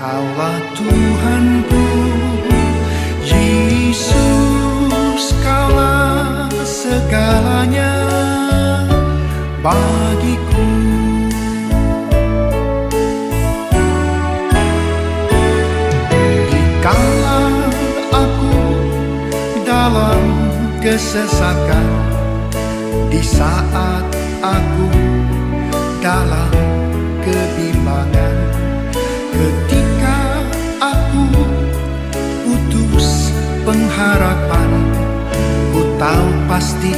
Kaulah Tuhanku, Yesus, Kaulah segalanya bagiku. Dikala aku dalam kesesakan, di saat aku dalam kebimbangan, ketika aku putus pengharapan, ku tahu pasti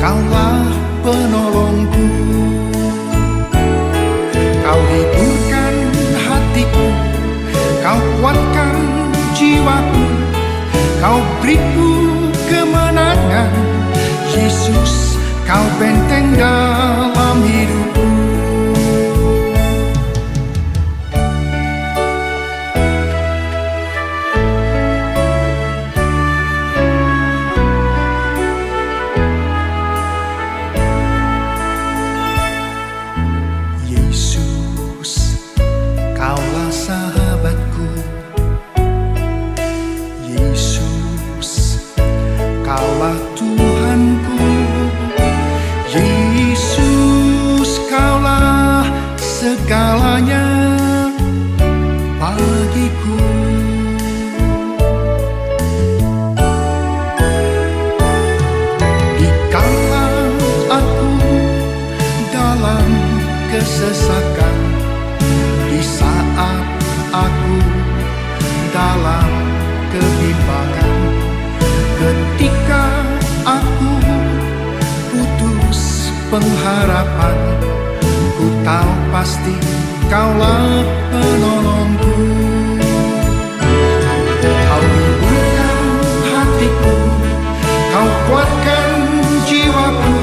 Kaulah penolongku. Kau hiburkan hatiku, Kau kuatkan jiwaku, Kau beriku kemenangan. Yesus, Kau benteng dalam hidupku. Yesus, Kaulah sahabatku. Yesus, Kaulah Tuhanku. Yesus, Kaulah segalanya bagiku. Dikala aku dalam kesesakan, di saat aku dalam kebimbangan, ketika aku putus pengharapan, ku tahu pasti Kaulah penolongku. Kau hiburkan hatiku, Kau kuatkan jiwaku,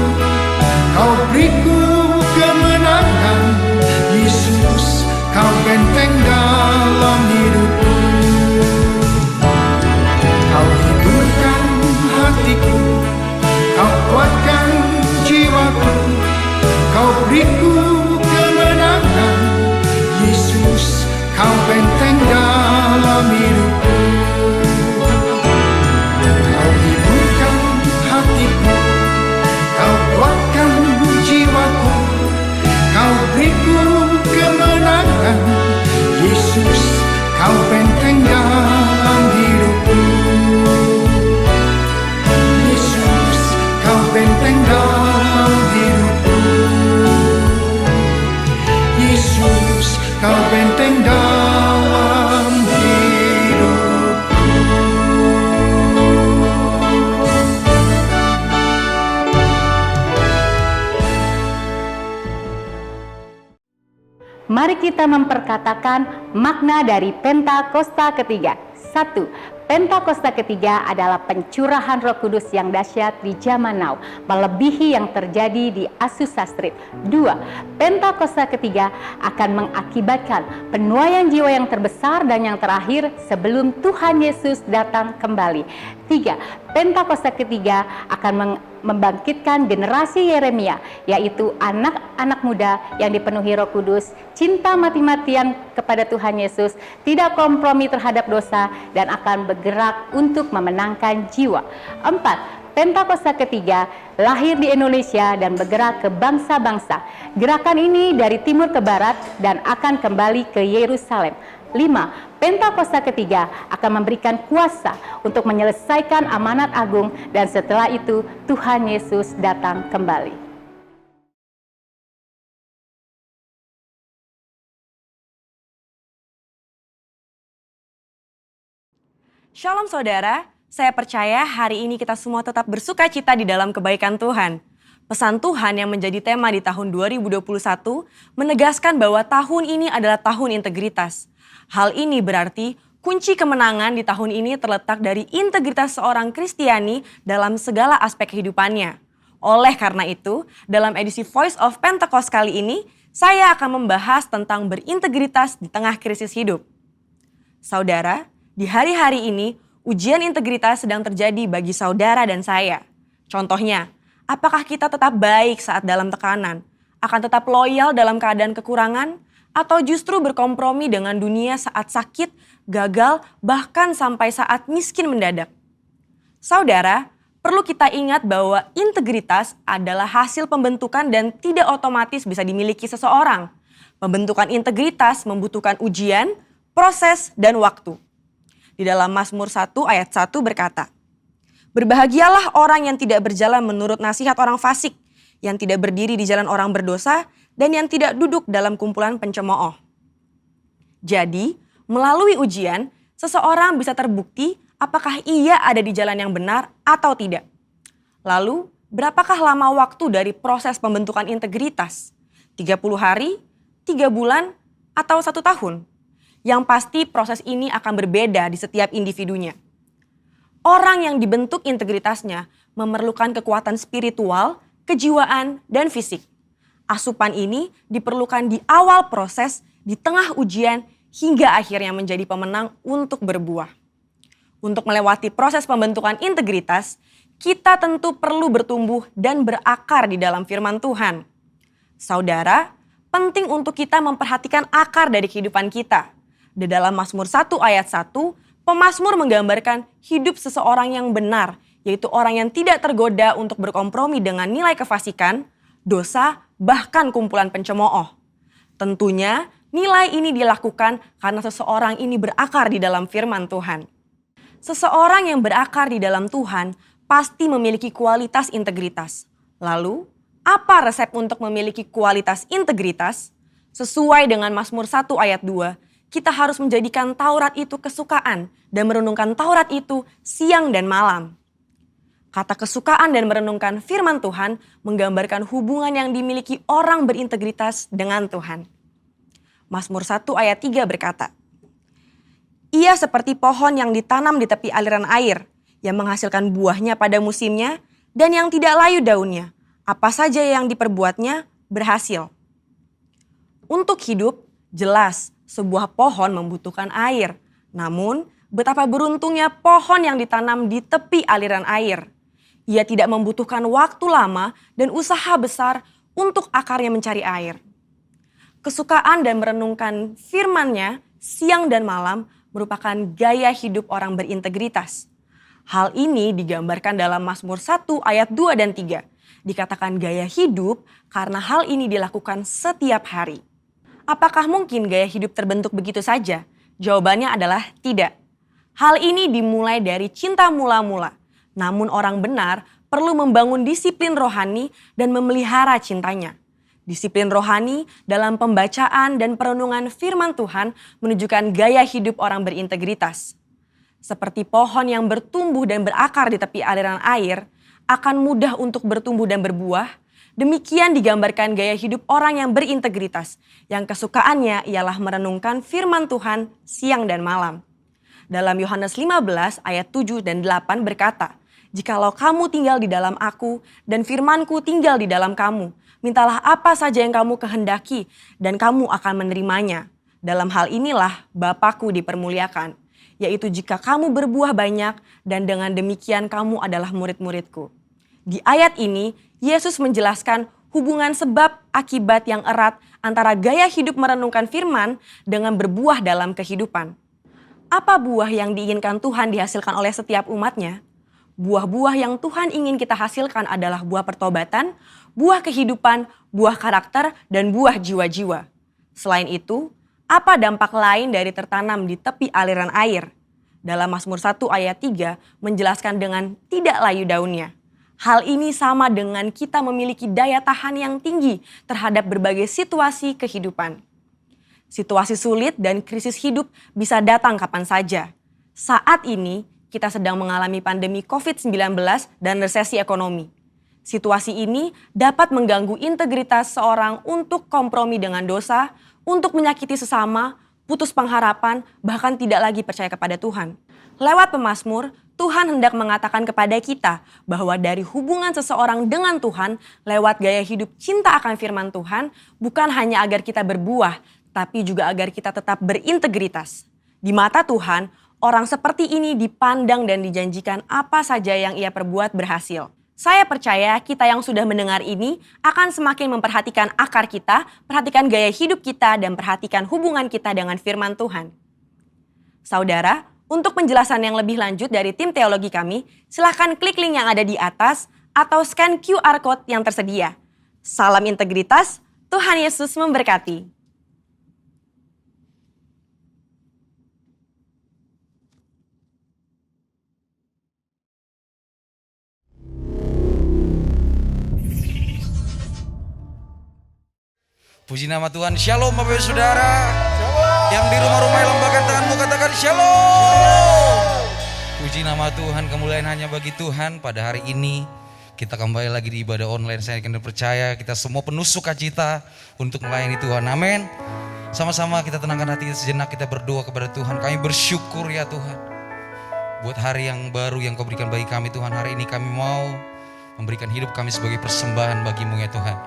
Kau beriku kemenangan. Yesus, Kau benteng dalam hidupku. Kau hiburkan hatiku, Kau kuatkan jiwaku, Kau beriku kemenangan. Yesus, Kau benteng dalam hidupku. Kau hiburkan hatiku, Kau kuatkan jiwaku, Kau beriku kemenangan. Yesus, Kau benteng dalam hidupku. Yesus, Kau benteng dalam hidupku. Yesus, Kau benteng dalam hidupku. Mari kita memperkatakan makna dari Pentakosta ketiga. 1. Pentakosta ketiga adalah pencurahan Roh Kudus yang dahsyat di zaman now, melebihi yang terjadi di Azusa Street. 2. Pentakosta ketiga akan mengakibatkan penuaian jiwa yang terbesar dan yang terakhir sebelum Tuhan Yesus datang kembali. 3. Pentakosta ketiga akan membangkitkan generasi Yeremia, yaitu anak-anak muda yang dipenuhi Roh Kudus, cinta mati-matian kepada Tuhan Yesus, tidak kompromi terhadap dosa, dan akan bergerak untuk memenangkan jiwa. 4. Pentakosta ketiga lahir di Indonesia dan bergerak ke bangsa-bangsa. Gerakan ini dari timur ke barat dan akan kembali ke Yerusalem. 5. Pentakosta ketiga akan memberikan kuasa untuk menyelesaikan amanat agung, dan setelah itu Tuhan Yesus datang kembali. Shalom saudara, saya percaya hari ini kita semua tetap bersuka cita di dalam kebaikan Tuhan. Pesan Tuhan yang menjadi tema di tahun 2021 menegaskan bahwa tahun ini adalah tahun integritas. Hal ini berarti kunci kemenangan di tahun ini terletak dari integritas seorang Kristiani dalam segala aspek kehidupannya. Oleh karena itu, dalam edisi Voice of Pentecost kali ini, saya akan membahas tentang berintegritas di tengah krisis hidup. Saudara, di hari-hari ini, ujian integritas sedang terjadi bagi saudara dan saya. Contohnya, apakah kita tetap baik saat dalam tekanan? Akan tetap loyal dalam keadaan kekurangan? Atau justru berkompromi dengan dunia saat sakit, gagal, bahkan sampai saat miskin mendadak? Saudara, perlu kita ingat bahwa integritas adalah hasil pembentukan dan tidak otomatis bisa dimiliki seseorang. Pembentukan integritas membutuhkan ujian, proses, dan waktu. Di dalam Mazmur 1 ayat 1 berkata, "Berbahagialah orang yang tidak berjalan menurut nasihat orang fasik, yang tidak berdiri di jalan orang berdosa, dan yang tidak duduk dalam kumpulan pencemooh." Jadi, melalui ujian, seseorang bisa terbukti apakah ia ada di jalan yang benar atau tidak. Lalu, berapakah lama waktu dari proses pembentukan integritas? 30 hari, 3 bulan, atau 1 tahun? Yang pasti proses ini akan berbeda di setiap individunya. Orang yang dibentuk integritasnya memerlukan kekuatan spiritual, kejiwaan, dan fisik. Asupan ini diperlukan di awal proses, di tengah ujian, hingga akhirnya menjadi pemenang untuk berbuah. Untuk melewati proses pembentukan integritas, kita tentu perlu bertumbuh dan berakar di dalam firman Tuhan. Saudara, penting untuk kita memperhatikan akar dari kehidupan kita. Di dalam Mazmur 1 ayat 1, pemazmur menggambarkan hidup seseorang yang benar, yaitu orang yang tidak tergoda untuk berkompromi dengan nilai kefasikan, dosa, bahkan kumpulan pencemooh. Tentunya nilai ini dilakukan karena seseorang ini berakar di dalam firman Tuhan. Seseorang yang berakar di dalam Tuhan pasti memiliki kualitas integritas. Lalu, apa resep untuk memiliki kualitas integritas? Sesuai dengan Mazmur 1 ayat 2, kita harus menjadikan Taurat itu kesukaan dan merenungkan Taurat itu siang dan malam. Kata kesukaan dan merenungkan firman Tuhan menggambarkan hubungan yang dimiliki orang berintegritas dengan Tuhan. Mazmur 1 ayat 3 berkata, "Ia seperti pohon yang ditanam di tepi aliran air, yang menghasilkan buahnya pada musimnya, dan yang tidak layu daunnya. Apa saja yang diperbuatnya berhasil." Untuk hidup, jelas sebuah pohon membutuhkan air. Namun, betapa beruntungnya pohon yang ditanam di tepi aliran air. Ia tidak membutuhkan waktu lama dan usaha besar untuk akarnya mencari air. Kesukaan dan merenungkan firman-Nya siang dan malam merupakan gaya hidup orang berintegritas. Hal ini digambarkan dalam Mazmur 1 ayat 2 dan 3. Dikatakan gaya hidup karena hal ini dilakukan setiap hari. Apakah mungkin gaya hidup terbentuk begitu saja? Jawabannya adalah tidak. Hal ini dimulai dari cinta mula-mula. Namun orang benar perlu membangun disiplin rohani dan memelihara cintanya. Disiplin rohani dalam pembacaan dan perenungan firman Tuhan menunjukkan gaya hidup orang berintegritas. Seperti pohon yang bertumbuh dan berakar di tepi aliran air, akan mudah untuk bertumbuh dan berbuah. Demikian digambarkan gaya hidup orang yang berintegritas, yang kesukaannya ialah merenungkan firman Tuhan siang dan malam. Dalam Yohanes 15 ayat 7 dan 8 berkata, "Jikalau kamu tinggal di dalam aku dan firmanku tinggal di dalam kamu, mintalah apa saja yang kamu kehendaki dan kamu akan menerimanya. Dalam hal inilah Bapa-Ku dipermuliakan, yaitu jika kamu berbuah banyak dan dengan demikian kamu adalah murid-murid-Ku." Di ayat ini, Yesus menjelaskan hubungan sebab akibat yang erat antara gaya hidup merenungkan firman dengan berbuah dalam kehidupan. Apa buah yang diinginkan Tuhan dihasilkan oleh setiap umatnya? Buah-buah yang Tuhan ingin kita hasilkan adalah buah pertobatan, buah kehidupan, buah karakter, dan buah jiwa-jiwa. Selain itu, apa dampak lain dari tertanam di tepi aliran air? Dalam Mazmur 1 ayat 3 menjelaskan dengan tidak layu daunnya. Hal ini sama dengan kita memiliki daya tahan yang tinggi terhadap berbagai situasi kehidupan. Situasi sulit dan krisis hidup bisa datang kapan saja. Saat ini kita sedang mengalami pandemi COVID-19 dan resesi ekonomi. Situasi ini dapat mengganggu integritas seorang untuk kompromi dengan dosa, untuk menyakiti sesama, putus pengharapan, bahkan tidak lagi percaya kepada Tuhan. Lewat pemazmur, Tuhan hendak mengatakan kepada kita bahwa dari hubungan seseorang dengan Tuhan lewat gaya hidup cinta akan firman Tuhan bukan hanya agar kita berbuah, tapi juga agar kita tetap berintegritas. Di mata Tuhan, orang seperti ini dipandang dan dijanjikan apa saja yang ia perbuat berhasil. Saya percaya kita yang sudah mendengar ini akan semakin memperhatikan akar kita, perhatikan gaya hidup kita, dan perhatikan hubungan kita dengan firman Tuhan. Saudara, untuk penjelasan yang lebih lanjut dari tim teologi kami, silakan klik link yang ada di atas atau scan QR Code yang tersedia. Salam integritas, Tuhan Yesus memberkati. Puji nama Tuhan. Shalom Bapak Ibu Saudara. Yang di rumah-rumah lambaikan tanganmu, katakan shalom. Puji nama Tuhan, kemuliaan hanya bagi Tuhan. Pada hari ini kita kembali lagi di ibadah online. Saya yakin dan percaya kita semua penuh sukacita untuk melayani Tuhan. Amin. Sama-sama kita tenangkan hati sejenak, kita berdoa kepada Tuhan. Kami bersyukur ya Tuhan, buat hari yang baru yang Kau berikan bagi kami Tuhan. Hari ini kami mau memberikan hidup kami sebagai persembahan bagi-Mu ya Tuhan.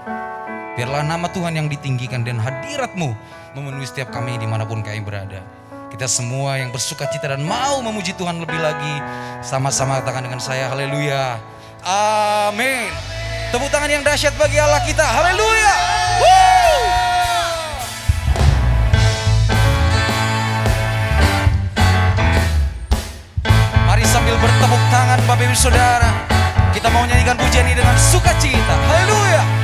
Biarlah nama Tuhan yang ditinggikan dan hadirat-Mu memenuhi setiap kami dimanapun kami berada. Kita semua yang bersuka cita dan mau memuji Tuhan lebih lagi, sama-sama katakan dengan saya, haleluya, amin. Tepuk tangan yang dahsyat bagi Allah kita, haleluya. Mari sambil bertepuk tangan Bapak Ibu Saudara, kita mau nyanyikan pujian ini dengan sukacita, haleluya.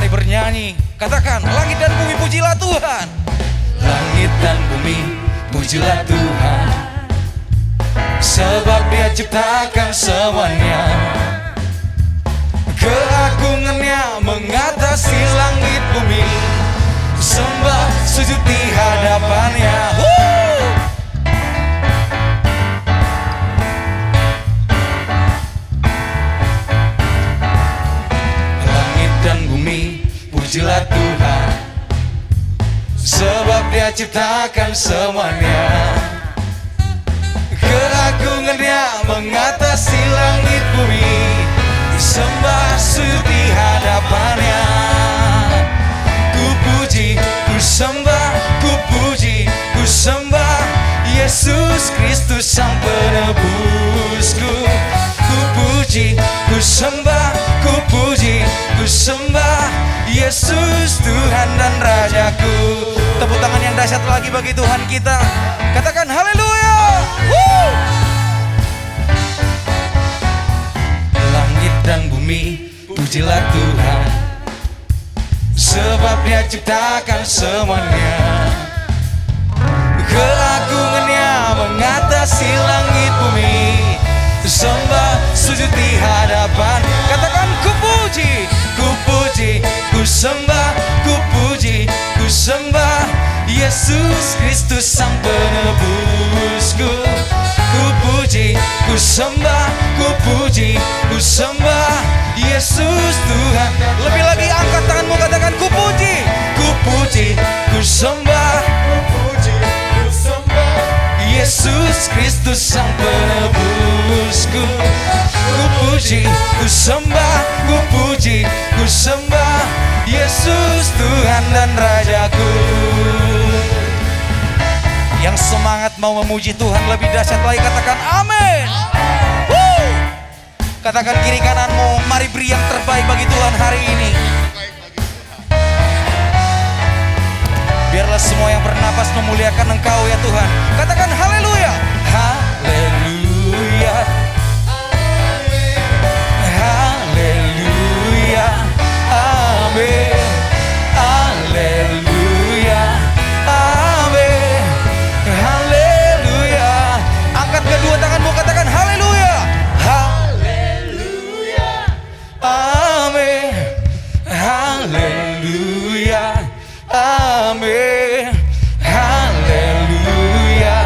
Bernyanyi, katakan langit dan bumi pujilah Tuhan. Langit dan bumi pujilah Tuhan, sebab Dia ciptakan semuanya. Keagungannya mengatasi langit bumi, sembah sujud di hadapannya. Langit dan bumi pujilah Tuhan, sebab Dia ciptakan semuanya. Keagungannya mengatasi langit bumi, sembah sujud di hadapannya. Ku puji, ku sembah, ku puji, ku sembah Yesus Kristus Sang Penebusku. Ku puji, ku sembah, ku puji, ku sembah Yesus Tuhan dan Rajaku. Tepuk tangan yang dahsyat lagi bagi Tuhan kita. Katakan haleluya. Langit dan bumi pujilah Tuhan, sebab Dia ciptakan semuanya. Keagungannya mengatasi langit bumi, sembah sujud di hadapan. Katakan ku puji, ku puji, ku sembah, ku puji, ku sembah Yesus Kristus Sang Penebusku. Ku puji, ku sembah, ku puji, ku sembah Yesus Tuhan. Lebih lagi angkat tanganmu, katakan ku puji, ku puji, ku sembah, ku puji, ku sembah Yesus Kristus Sang Penebusku. Ku puji, ku sembah, ku puji, ku sembah Yesus Tuhan dan Rajaku. Yang semangat mau memuji Tuhan lebih dahsyat lagi, katakan amin. Katakan kiri kananmu, mari beri yang terbaik bagi Tuhan hari ini. Biarlah semua yang bernapas memuliakan Engkau ya Tuhan. Katakan haleluya, haleluya, haleluya, amin, haleluya, amin, haleluya. Angkat kedua tanganmu, katakan haleluya, haleluya, amin, haleluya, amin, haleluya,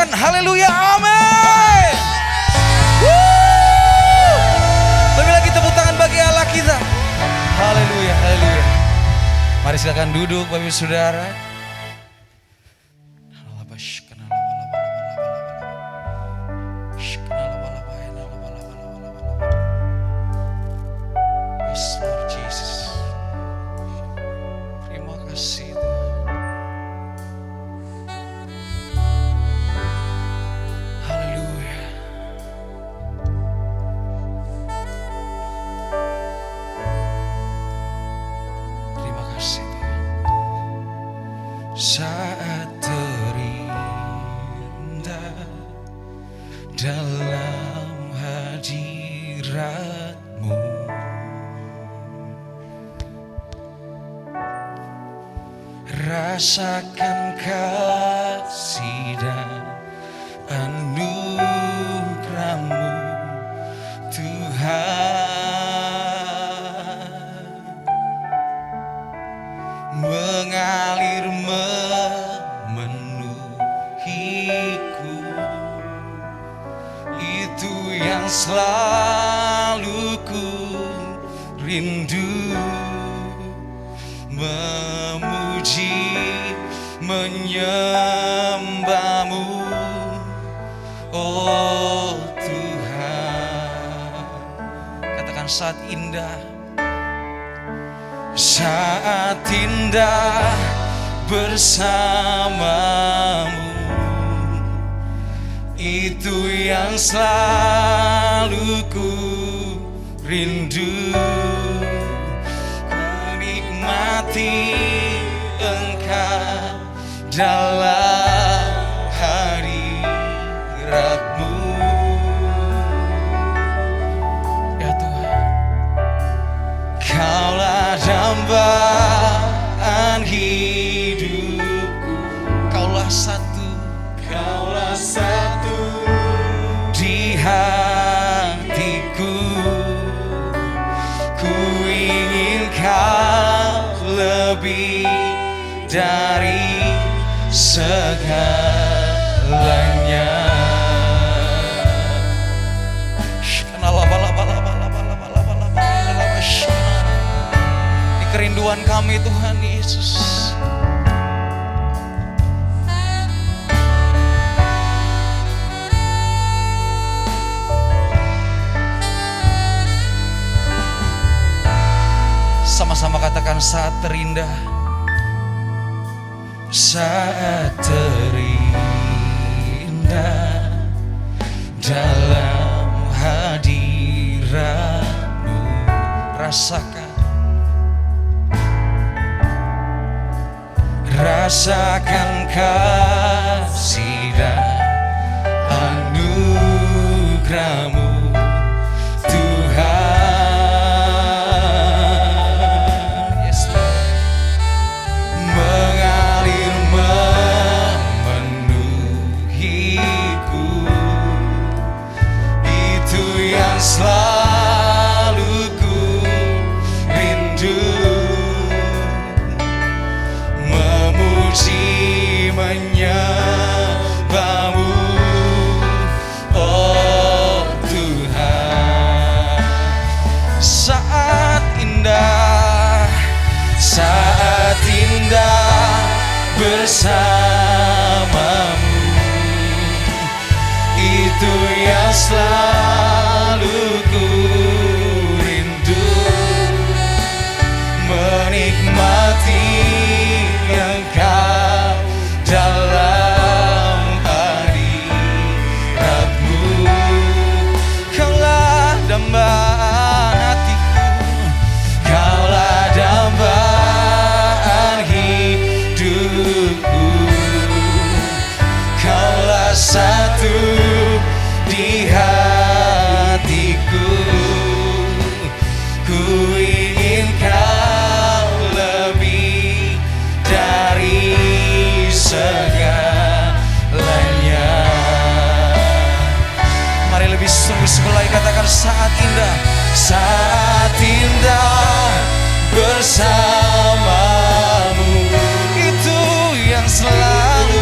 katakan haleluya, amin. Woo! Lebih lagi tepuk tangan bagi Allah kita. Haleluya, haleluya. Mari silakan duduk Bapak Ibu Saudara. Yes, Lord Jesus. Terima kasih Tuhan. Haleluya. Terima kasih Tuhan. Saat terindah dalam hadirat-Mu, rasakan kasih dan anugerah-Mu Tuhan, mengalir memenuhiku. Itu yang selalu ku rindu, memuji, menyembah-Mu, oh Tuhan. Katakan saat indah, saat indah bersama-Mu. Itu yang selalu ku rindu, menikmati Engkau dalam hadirat-Mu. Ya Tuhan, Kaulah dambaan hidupku, Kaulah satu di hatiku. Ku ingin Kau lebih dari segalanya. Ini kerinduan kami Tuhan Yesus. Sama-sama katakan saat terindah, saat terindah dalam hadirat-Mu. Rasakan kasih dan anugerah-Mu Tuhan. Selalu ku rindu, memuji, menyembah-Mu, oh Tuhan. Saat indah bersama-Mu, itu yang selalu ku rindu, menikmati Engkau dalam hadirat-Mu. Kaulah dambaan hatiku, Kaulah dambaan hidupku, Kaulah satu di hatiku. Ku ingin Kau lebih dari segalanya. Mari lebih sungguh-sungguh lagi katakan saat indah bersama-Mu, itu yang selalu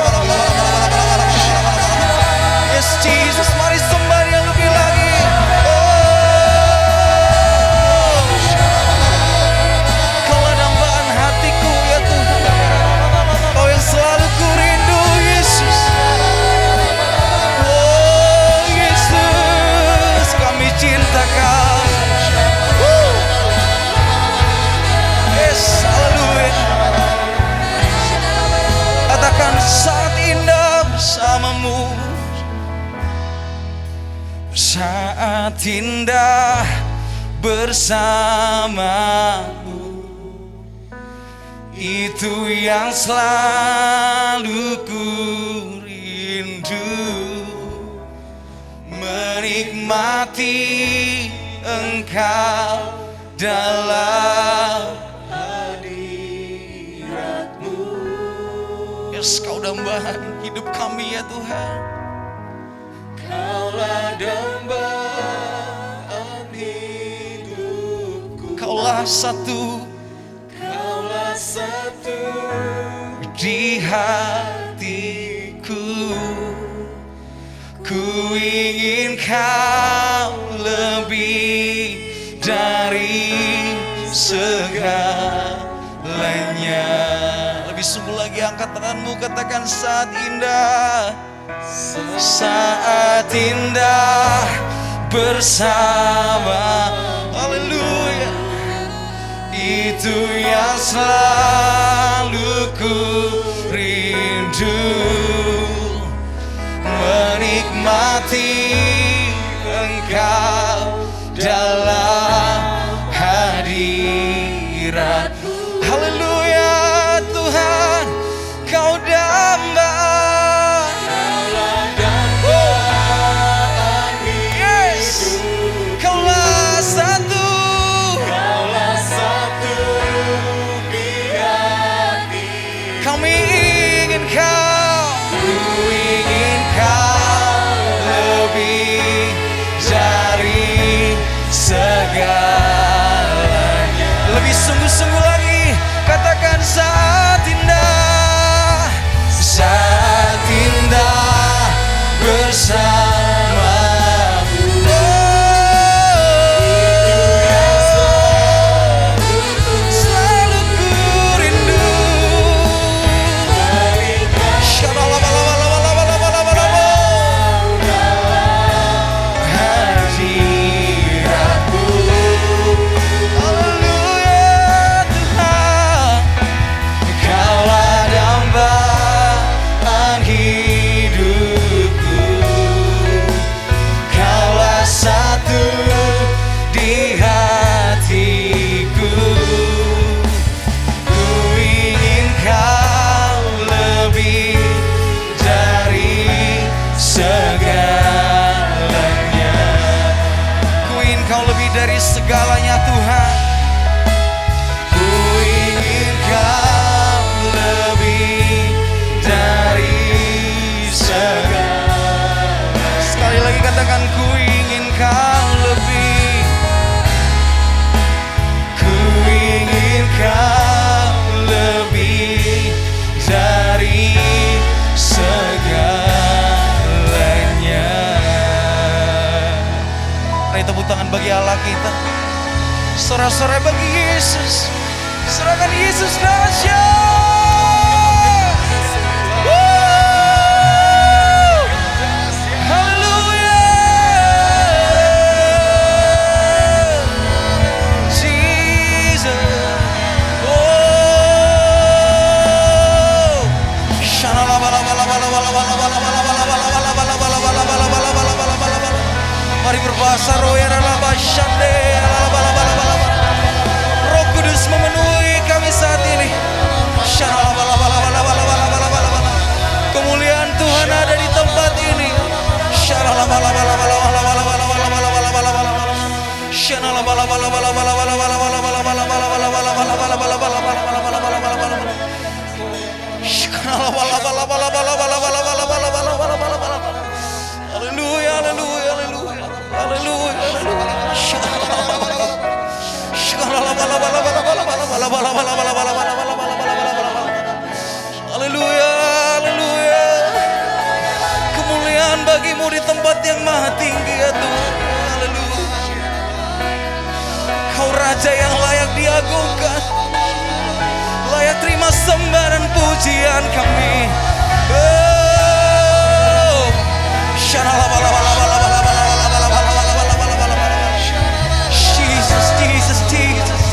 Yes Jesus, mari sembah Dia lebih lagi. Kaulah dambaan hatiku ya Tuhan. Kau yang selalu ku rindu Yesus. Oh Yesus, kami cinta Kau. Yes, haleluya. Katakan saat indah bersamamu. Saat indah bersamamu, itu yang selalu ku rindu. Menikmati Engkau dalam hadirat-Mu. Yes, Kau dambaan hidup kami ya Tuhan. Kaulah dambaan hidupku. Kaulah satu di hatiku. Ku ingin Kau lebih dari segalanya. Lebih sungguh lagi, angkat tanganmu, katakan saat indah. Saat indah bersama, haleluya, itu yang selalu ku rindu. Menikmati Engkau dalam hadirat. Haleluya Tuhan, Kau dambaan. Say dari segalanya Tuhan. Ku ingin Kau lebih dari segala. Sekali lagi katakan, ku ingin Kau lebih. Ku ingin Kau lebih dari segalanya. Mari tepuk tangan bagi Allah kita. Sorak-sorai bagi Yesus. Serahkan Yesus dahsyat. Woo! Hallelujah. Jesus. Oh. Mari berbahasa roh ya Roh Kudus memenuhi kami saat ini. Kemuliaan Tuhan ada di tempat ini. Haleluya, haleluya, haleluya, haleluya. Haleluya, haleluya. Kemuliaan bagimu di tempat yang maha tinggi ya Tuhan. Haleluya. Kau Raja yang layak diagungkan, layak terima sembah dan pujian kami. Oh, Jesus, Jesus, Jesus.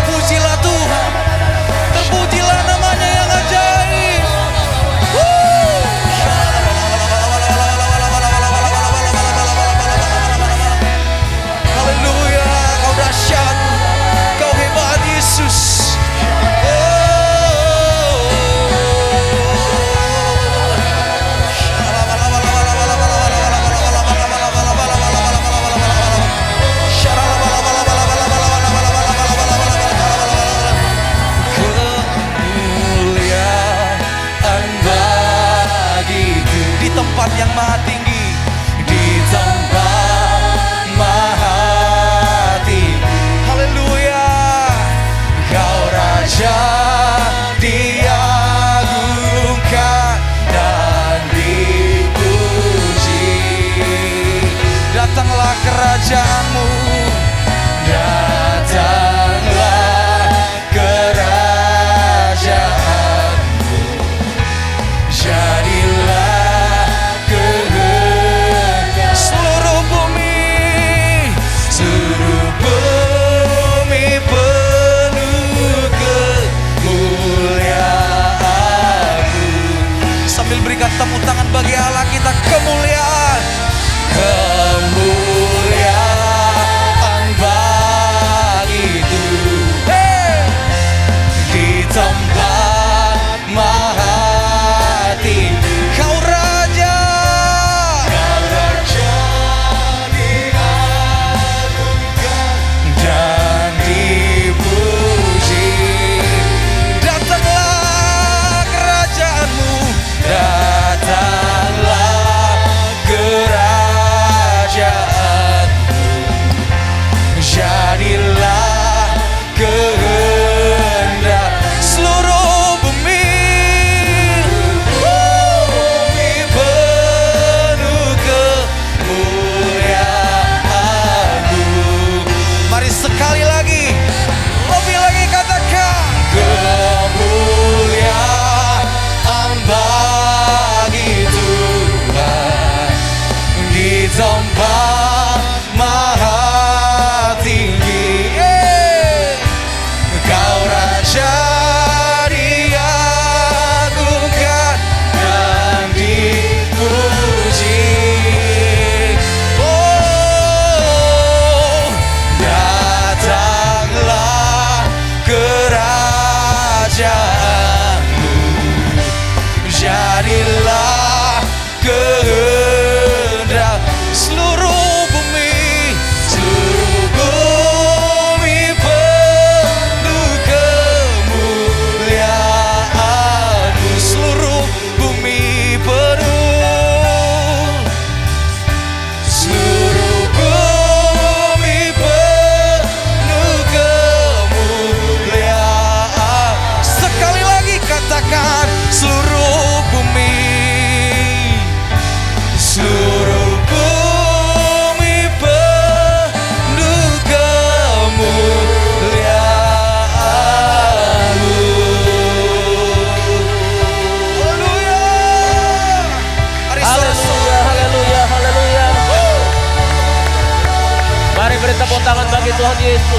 Pujilah Tuhan, terpujilah namanya yang ajaib. Haleluya.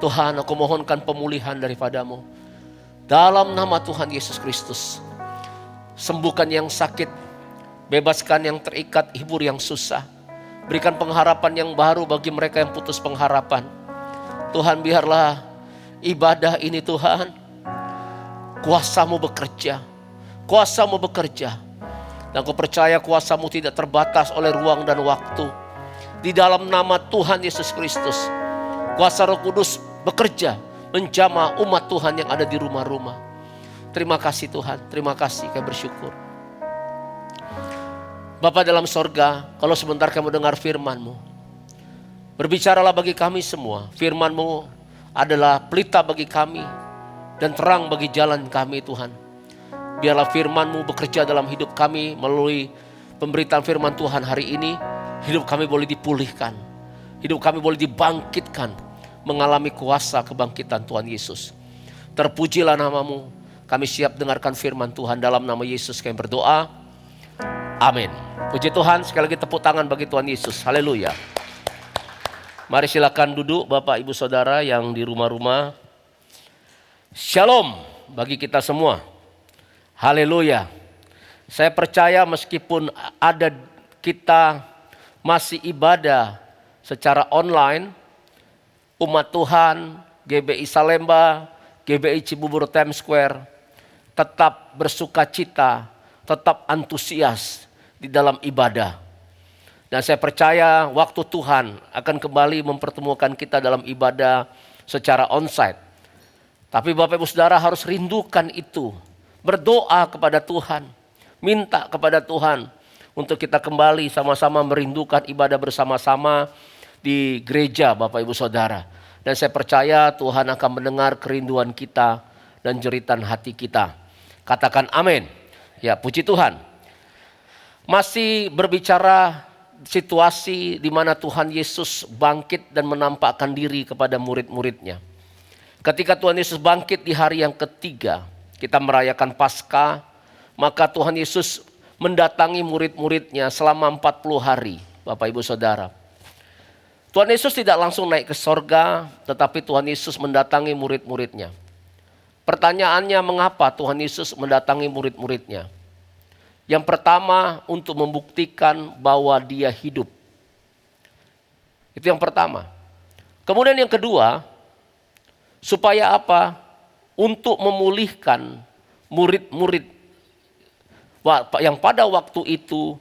Tuhan, aku mohonkan pemulihan daripadamu. Dalam nama Tuhan Yesus Kristus, sembuhkan yang sakit, bebaskan yang terikat, hibur yang susah. Berikan pengharapan yang baru bagi mereka yang putus pengharapan. Tuhan, biarlah ibadah ini Tuhan, kuasa-Mu bekerja. Kuasa-Mu bekerja. Dan aku percaya kuasa-Mu tidak terbatas oleh ruang dan waktu. Di dalam nama Tuhan Yesus Kristus, kuasa Roh Kudus bekerja, menjamah umat Tuhan yang ada di rumah-rumah. Terima kasih Tuhan, terima kasih, kami bersyukur. Bapa dalam sorga, kalau sebentar kami dengar firman-Mu, berbicaralah bagi kami semua. Firman-Mu adalah pelita bagi kami dan terang bagi jalan kami Tuhan. Biarlah firman-Mu bekerja dalam hidup kami melalui pemberitaan firman Tuhan hari ini. Hidup kami boleh dipulihkan, hidup kami boleh dibangkitkan, mengalami kuasa kebangkitan Tuhan Yesus. Terpujilah nama-Mu, kami siap dengarkan firman Tuhan. Dalam nama Yesus kami berdoa, amin. Puji Tuhan, sekali lagi tepuk tangan bagi Tuhan Yesus, haleluya. Mari silakan duduk Bapak Ibu Saudara yang di rumah-rumah. Shalom bagi kita semua, haleluya. Saya percaya meskipun ada kita masih ibadah secara online, umat Tuhan, GBI Salemba, GBI Cibubur Times Square tetap bersuka cita, tetap antusias di dalam ibadah. Dan saya percaya waktu Tuhan akan kembali mempertemukan kita dalam ibadah secara onsite. Tapi Bapak Ibu Saudara harus rindukan itu, berdoa kepada Tuhan, minta kepada Tuhan untuk kita kembali sama-sama merindukan ibadah bersama-sama di gereja Bapak Ibu Saudara. Dan saya percaya Tuhan akan mendengar kerinduan kita dan jeritan hati kita. Katakan amin. Ya, puji Tuhan. Masih berbicara situasi di mana Tuhan Yesus bangkit dan menampakkan diri kepada murid-muridnya. Ketika Tuhan Yesus bangkit di hari yang ketiga, kita merayakan Paskah, maka Tuhan Yesus mendatangi murid-muridnya selama 40 hari, Bapak Ibu Saudara. Tuhan Yesus tidak langsung naik ke sorga, tetapi Tuhan Yesus mendatangi murid-muridnya. Pertanyaannya, mengapa Tuhan Yesus mendatangi murid-muridnya? Yang pertama, untuk membuktikan bahwa Dia hidup. Itu yang pertama. Kemudian yang kedua, supaya apa? Untuk memulihkan murid-murid yang pada waktu itu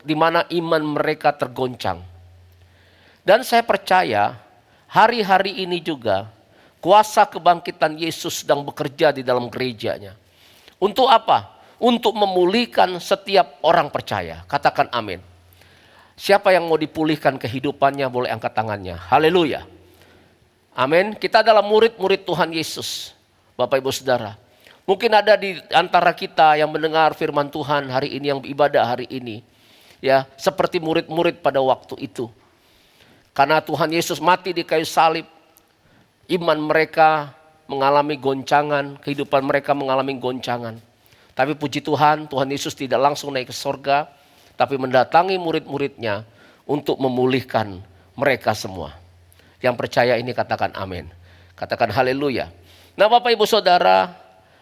di mana iman mereka tergoncang. Dan saya percaya hari-hari ini juga kuasa kebangkitan Yesus sedang bekerja di dalam gerejanya. Untuk apa? Untuk memulihkan setiap orang percaya. Katakan amin. Siapa yang mau dipulihkan kehidupannya boleh angkat tangannya. Haleluya. Amin. Kita adalah murid-murid Tuhan Yesus, Bapak Ibu Saudara. Mungkin ada di antara kita yang mendengar firman Tuhan hari ini, yang beribadah hari ini, ya, seperti murid-murid pada waktu itu. Karena Tuhan Yesus mati di kayu salib, iman mereka mengalami goncangan, kehidupan mereka mengalami goncangan. Tapi puji Tuhan, Tuhan Yesus tidak langsung naik ke sorga, tapi mendatangi murid-muridnya untuk memulihkan mereka semua. Yang percaya ini katakan amin. Katakan haleluya. Nah Bapak Ibu Saudara,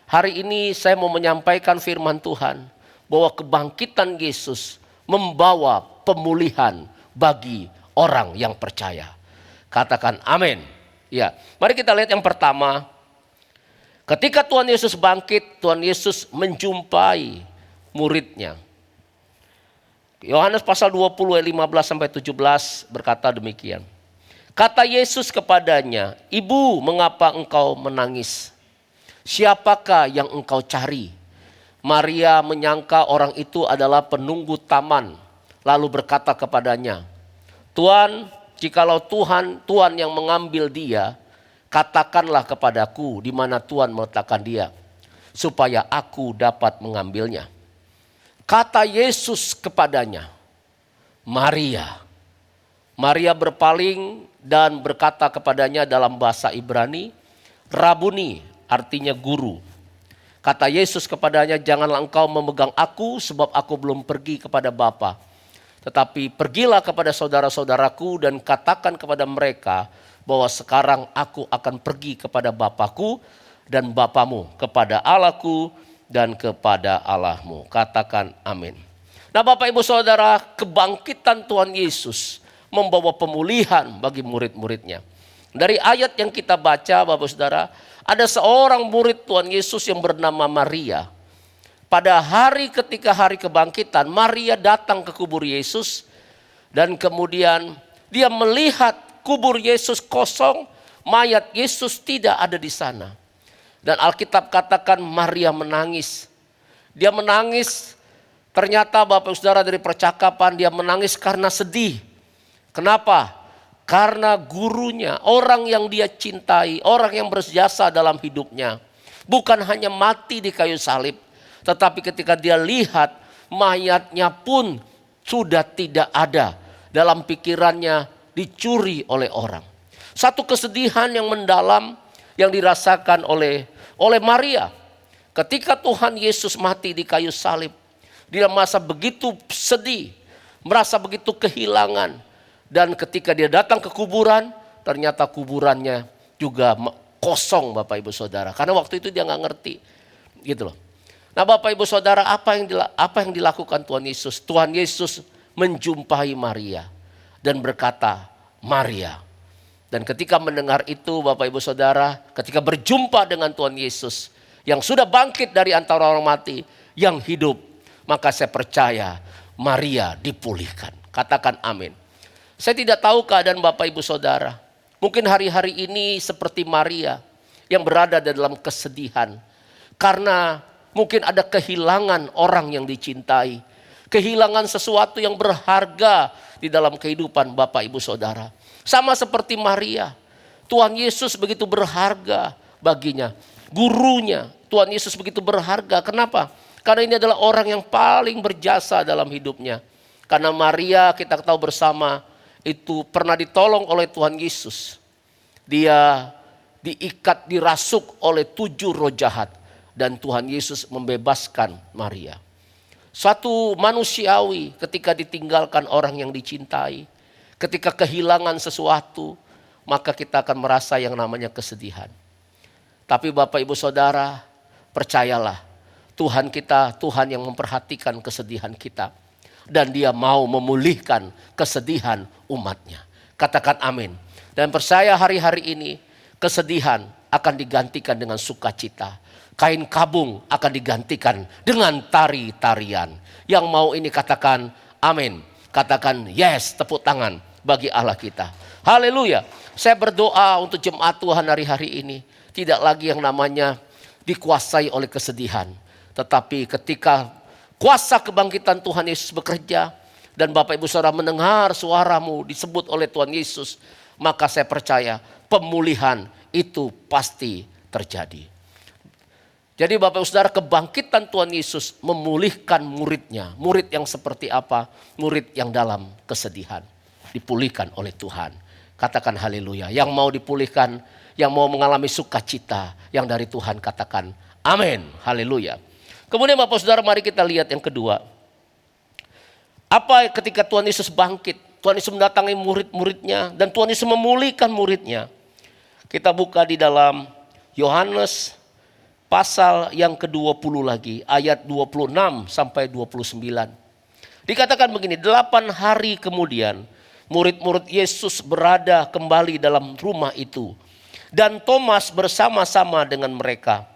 hari ini saya mau menyampaikan firman Tuhan bahwa kebangkitan Yesus membawa pemulihan bagi orang yang percaya. Katakan amin. Ya, mari kita lihat yang pertama. Ketika Tuhan Yesus bangkit, Tuhan Yesus menjumpai muridnya. Yohanes pasal 20 ayat 15 sampai 17 berkata demikian. Kata Yesus kepadanya, "Ibu, mengapa engkau menangis? Siapakah yang engkau cari?" Maria menyangka orang itu adalah penunggu taman, lalu berkata kepadanya, "Tuan, jikalau Tuhan yang mengambil dia, katakanlah kepadaku di mana Tuhan meletakkan dia, supaya aku dapat mengambilnya." Kata Yesus kepadanya, "Maria." Maria berpaling dan berkata kepadanya dalam bahasa Ibrani, "Rabuni," artinya guru. Kata Yesus kepadanya, "Janganlah engkau memegang aku, sebab aku belum pergi kepada Bapa. Tetapi pergilah kepada saudara-saudaraku dan katakan kepada mereka bahwa sekarang aku akan pergi kepada Bapakku dan Bapamu, kepada Allahku dan kepada Allahmu. Katakan amin. Nah Bapak Ibu Saudara, kebangkitan Tuhan Yesus membawa pemulihan bagi murid-muridnya. Dari ayat yang kita baca Bapak Saudara, ada seorang murid Tuhan Yesus yang bernama Maria. Pada hari ketika hari kebangkitan, Maria datang ke kubur Yesus dan kemudian dia melihat kubur Yesus kosong, mayat Yesus tidak ada di sana. Dan Alkitab katakan Maria menangis. Dia menangis, ternyata Bapak Saudara dari percakapan dia menangis karena sedih. Kenapa? Karena gurunya, orang yang dia cintai, orang yang berjasa dalam hidupnya, bukan hanya mati di kayu salib, tetapi ketika dia lihat mayatnya pun sudah tidak ada, dalam pikirannya dicuri oleh orang. Satu kesedihan yang mendalam yang dirasakan oleh Maria. Ketika Tuhan Yesus mati di kayu salib, dia merasa begitu sedih, merasa begitu kehilangan. Dan ketika dia datang ke kuburan, ternyata kuburannya juga kosong Bapak Ibu Saudara. Karena waktu itu dia nggak ngerti, gitu loh. Nah Bapak Ibu Saudara, apa yang dilakukan Tuhan Yesus? Tuhan Yesus menjumpai Maria dan berkata, Maria. Dan ketika mendengar itu Bapak Ibu Saudara, ketika berjumpa dengan Tuhan Yesus yang sudah bangkit dari antara orang mati, yang hidup, maka saya percaya Maria dipulihkan. Katakan amin. Saya tidak tahu keadaan Bapak Ibu Saudara. Mungkin hari-hari ini seperti Maria yang berada dalam kesedihan. Karena mungkin ada kehilangan orang yang dicintai. Kehilangan sesuatu yang berharga di dalam kehidupan Bapak Ibu Saudara. Sama seperti Maria. Tuhan Yesus begitu berharga baginya. Gurunya Tuhan Yesus begitu berharga. Kenapa? Karena ini adalah orang yang paling berjasa dalam hidupnya. Karena Maria kita tahu bersama itu pernah ditolong oleh Tuhan Yesus. Dia diikat, dirasuk oleh 7 roh jahat. Dan Tuhan Yesus membebaskan Maria. Suatu manusiawi ketika ditinggalkan orang yang dicintai. Ketika kehilangan sesuatu, maka kita akan merasa yang namanya kesedihan. Tapi Bapak Ibu Saudara, percayalah. Tuhan kita, Tuhan yang memperhatikan kesedihan kita. Dan dia mau memulihkan kesedihan umatnya. Katakan amin. Dan percaya hari-hari ini kesedihan akan digantikan dengan sukacita. Kain kabung akan digantikan dengan tari-tarian. Yang mau ini katakan amin. Katakan yes, tepuk tangan bagi Allah kita. Haleluya. Saya berdoa untuk jemaat Tuhan hari-hari ini. Tidak lagi yang namanya dikuasai oleh kesedihan. Tetapi ketika kuasa kebangkitan Tuhan Yesus bekerja dan Bapak Ibu Saudara mendengar suaramu disebut oleh Tuhan Yesus, maka saya percaya pemulihan itu pasti terjadi. Jadi Bapak Ibu Saudara, kebangkitan Tuhan Yesus memulihkan muridnya. Murid yang seperti apa? Murid yang dalam kesedihan. Dipulihkan oleh Tuhan. Katakan haleluya. Yang mau dipulihkan, yang mau mengalami sukacita yang dari Tuhan, katakan amin. Haleluya. Kemudian Bapak Saudara, mari kita lihat yang kedua. Apa ketika Tuhan Yesus bangkit? Tuhan Yesus mendatangi murid-muridnya dan Tuhan Yesus memulihkan muridnya. Kita buka di dalam Yohanes pasal yang ke-20 lagi, ayat 26 sampai 29. Dikatakan begini, 8 hari kemudian murid-murid Yesus berada kembali dalam rumah itu. Dan Thomas bersama-sama dengan mereka.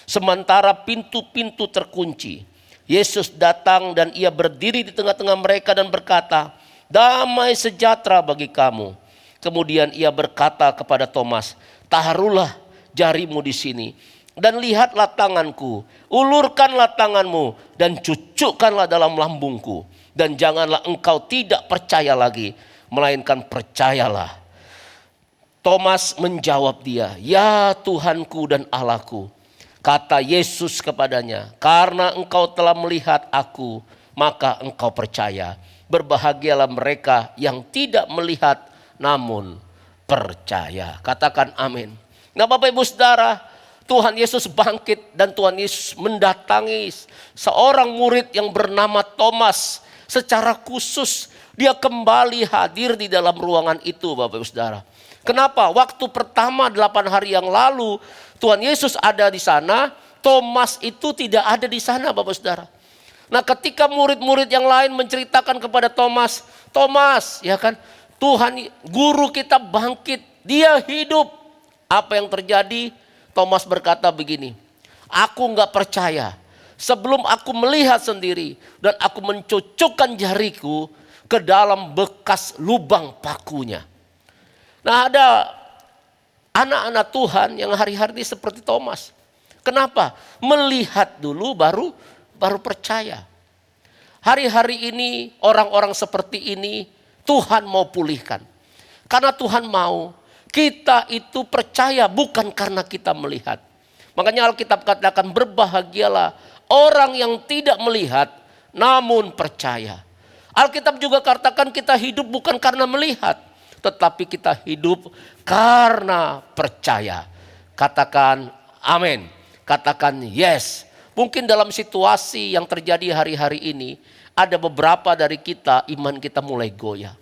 Sementara pintu-pintu terkunci, Yesus datang dan ia berdiri di tengah-tengah mereka dan berkata, damai sejahtera bagi kamu. Kemudian ia berkata kepada Thomas, taruhlah jarimu di sini dan lihatlah tanganku, ulurkanlah tanganmu dan cucukkanlah dalam lambungku. Dan janganlah engkau tidak percaya lagi, melainkan percayalah. Thomas menjawab dia, ya Tuhanku dan Allahku. Kata Yesus kepadanya, karena engkau telah melihat aku, maka engkau percaya. Berbahagialah mereka yang tidak melihat namun percaya. Katakan amin. Nah Bapak Ibu Saudara, Tuhan Yesus bangkit dan Tuhan Yesus mendatangi seorang murid yang bernama Thomas. Secara khusus dia kembali hadir di dalam ruangan itu Bapak Ibu Saudara. Kenapa? Waktu pertama 8 hari yang lalu Tuhan Yesus ada di sana, Thomas itu tidak ada di sana Bapak Saudara. Nah ketika murid-murid yang lain menceritakan kepada Thomas, Thomas ya kan, Tuhan guru kita bangkit, dia hidup. Apa yang terjadi? Thomas berkata begini, aku gak percaya sebelum aku melihat sendiri dan aku mencocokkan jariku ke dalam bekas lubang pakunya. Nah ada anak-anak Tuhan yang hari-hari ini seperti Thomas. Kenapa? Melihat dulu baru percaya. Hari-hari ini orang-orang seperti ini Tuhan mau pulihkan. Karena Tuhan mau kita itu percaya bukan karena kita melihat. Makanya Alkitab katakan berbahagialah orang yang tidak melihat namun percaya. Alkitab juga katakan kita hidup bukan karena melihat, tetapi kita hidup karena percaya. Katakan amin. Katakan yes. Mungkin dalam situasi yang terjadi hari-hari ini, ada beberapa dari kita, iman kita mulai goyah.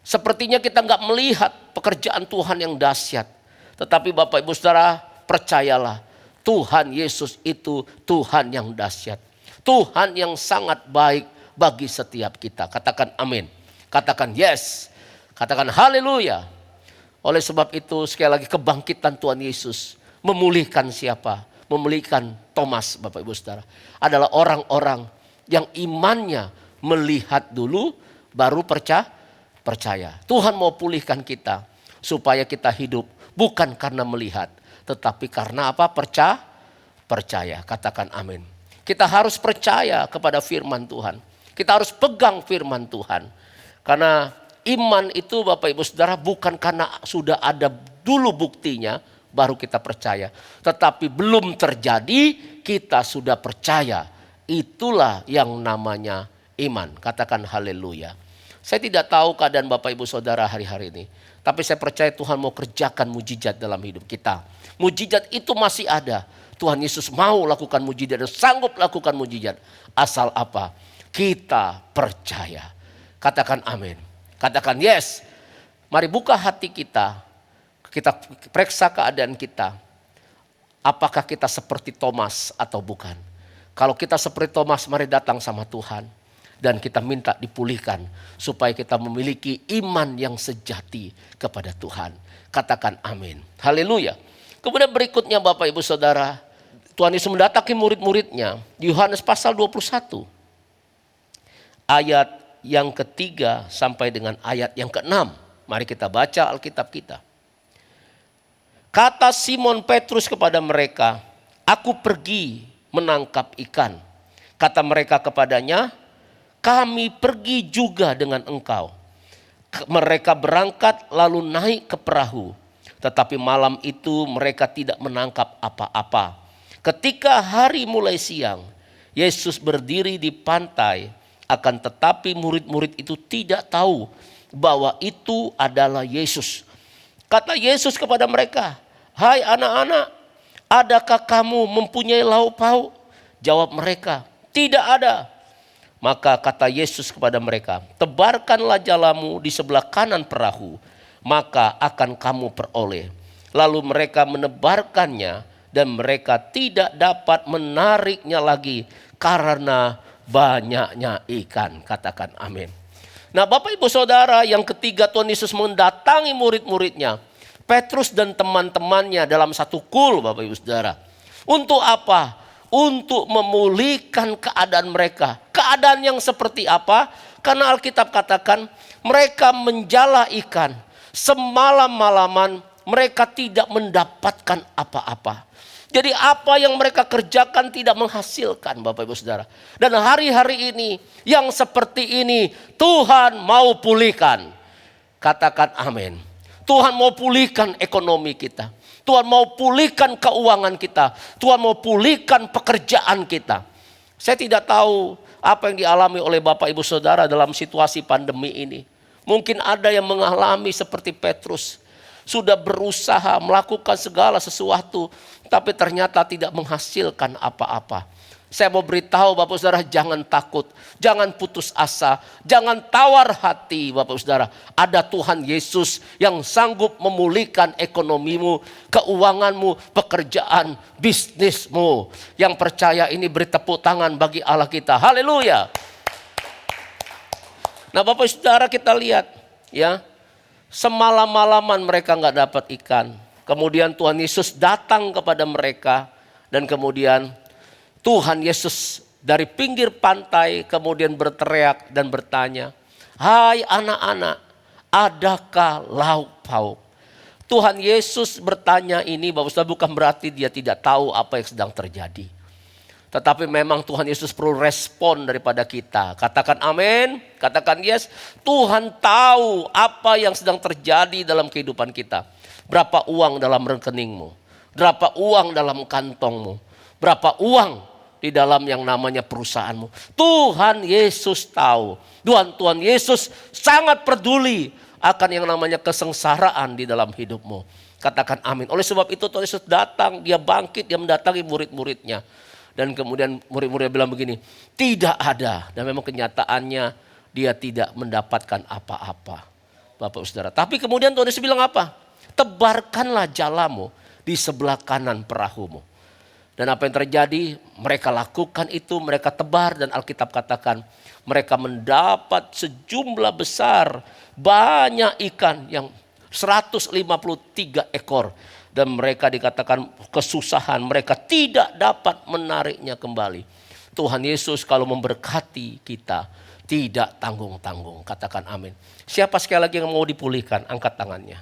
Sepertinya kita nggak melihat pekerjaan Tuhan yang dahsyat. Tetapi Bapak Ibu Saudara, percayalah, Tuhan Yesus itu Tuhan yang dahsyat. Tuhan yang sangat baik bagi setiap kita. Katakan amin. Katakan yes. Katakan haleluya. Oleh sebab itu sekali lagi kebangkitan Tuhan Yesus memulihkan siapa? Memulihkan Thomas Bapak Ibu Saudara. Adalah orang-orang yang imannya melihat dulu baru percaya. Tuhan mau pulihkan kita supaya kita hidup bukan karena melihat. Tetapi karena apa? Percaya. Katakan amin. Kita harus percaya kepada firman Tuhan. Kita harus pegang firman Tuhan. Karena iman itu Bapak Ibu Saudara bukan karena sudah ada dulu buktinya baru kita percaya. Tetapi belum terjadi kita sudah percaya. Itulah yang namanya iman. Katakan haleluya. Saya tidak tahu keadaan Bapak Ibu Saudara hari-hari ini. Tapi saya percaya Tuhan mau kerjakan mujizat dalam hidup kita. Mujizat itu masih ada. Tuhan Yesus mau lakukan mujizat dan sanggup lakukan mujizat. Asal apa? Kita percaya. Katakan amin. Katakan yes. Mari buka hati kita. Kita periksa keadaan kita. Apakah kita seperti Thomas atau bukan? Kalau kita seperti Thomas, mari datang sama Tuhan. Dan kita minta dipulihkan. Supaya kita memiliki iman yang sejati kepada Tuhan. Katakan amin. Haleluya. Kemudian berikutnya Bapak Ibu Saudara. Tuhan Yesus mendatangi murid-muridnya. Di Yohanes pasal 21. Ayat yang ketiga sampai dengan ayat yang keenam. Mari kita baca Alkitab kita. Kata Simon Petrus kepada mereka, aku pergi menangkap ikan. Kata mereka kepadanya, kami pergi juga dengan engkau. Mereka berangkat lalu naik ke perahu. Tetapi malam itu mereka tidak menangkap apa-apa. Ketika hari mulai siang, Yesus berdiri di pantai. Akan tetapi murid-murid itu tidak tahu bahwa itu adalah Yesus. Kata Yesus kepada mereka, hai anak-anak, adakah kamu mempunyai lauk pauk? Jawab mereka, tidak ada. Maka kata Yesus kepada mereka, tebarkanlah jalamu di sebelah kanan perahu, maka akan kamu peroleh. Lalu mereka menebarkannya dan mereka tidak dapat menariknya lagi karena banyaknya ikan. Katakan amin. Nah Bapak Ibu Saudara, yang ketiga Tuhan Yesus mendatangi murid-muridnya. Petrus dan teman-temannya dalam satu kul Bapak Ibu Saudara. Untuk apa? Untuk memulihkan keadaan mereka. Keadaan yang seperti apa? Karena Alkitab katakan mereka menjala ikan. Semalam-malaman mereka tidak mendapatkan apa-apa. Jadi apa yang mereka kerjakan tidak menghasilkan Bapak Ibu Saudara. Dan hari-hari ini yang seperti ini Tuhan mau pulihkan. Katakan amin. Tuhan mau pulihkan ekonomi kita. Tuhan mau pulihkan keuangan kita. Tuhan mau pulihkan pekerjaan kita. Saya tidak tahu apa yang dialami oleh Bapak Ibu Saudara dalam situasi pandemi ini. Mungkin ada yang mengalami seperti Petrus. Sudah berusaha melakukan segala sesuatu. Tapi ternyata tidak menghasilkan apa-apa. Saya mau beritahu Bapak Saudara, jangan takut, jangan putus asa, jangan tawar hati Bapak Saudara. Ada Tuhan Yesus yang sanggup memulihkan ekonomimu, keuanganmu, pekerjaan, bisnismu. Yang percaya ini beri tepuk tangan bagi Allah kita. Haleluya. Nah Bapak Saudara, kita lihat ya, semalam-malaman mereka nggak dapat ikan. Kemudian Tuhan Yesus datang kepada mereka dan kemudian Tuhan Yesus dari pinggir pantai kemudian berteriak dan bertanya, "Hai anak-anak, adakah lauk pauk?" Tuhan Yesus bertanya ini Bapak Saudara bukan berarti dia tidak tahu apa yang sedang terjadi. Tetapi memang Tuhan Yesus perlu respon daripada kita. Katakan amin, katakan yes. Tuhan tahu apa yang sedang terjadi dalam kehidupan kita. Berapa uang dalam rekeningmu, berapa uang dalam kantongmu, berapa uang di dalam yang namanya perusahaanmu. Tuhan Yesus tahu. Tuhan Yesus sangat peduli akan yang namanya kesengsaraan di dalam hidupmu. Katakan amin. Oleh sebab itu Tuhan Yesus datang, dia bangkit, dia mendatangi murid-muridnya. Dan kemudian murid-muridnya bilang begini, tidak ada. Dan memang kenyataannya dia tidak mendapatkan apa-apa. Bapak Saudara. Tapi kemudian Tuhan Yesus bilang apa? Tebarkanlah jalamu di sebelah kanan perahumu. Dan apa yang terjadi? Mereka lakukan itu, mereka tebar dan Alkitab katakan mereka mendapat sejumlah besar, banyak ikan yang 153 ekor. Dan mereka dikatakan kesusahan, mereka tidak dapat menariknya kembali. Tuhan Yesus kalau memberkati kita, tidak tanggung-tanggung. Katakan amin. Siapa sekali lagi yang mau dipulihkan? Angkat tangannya.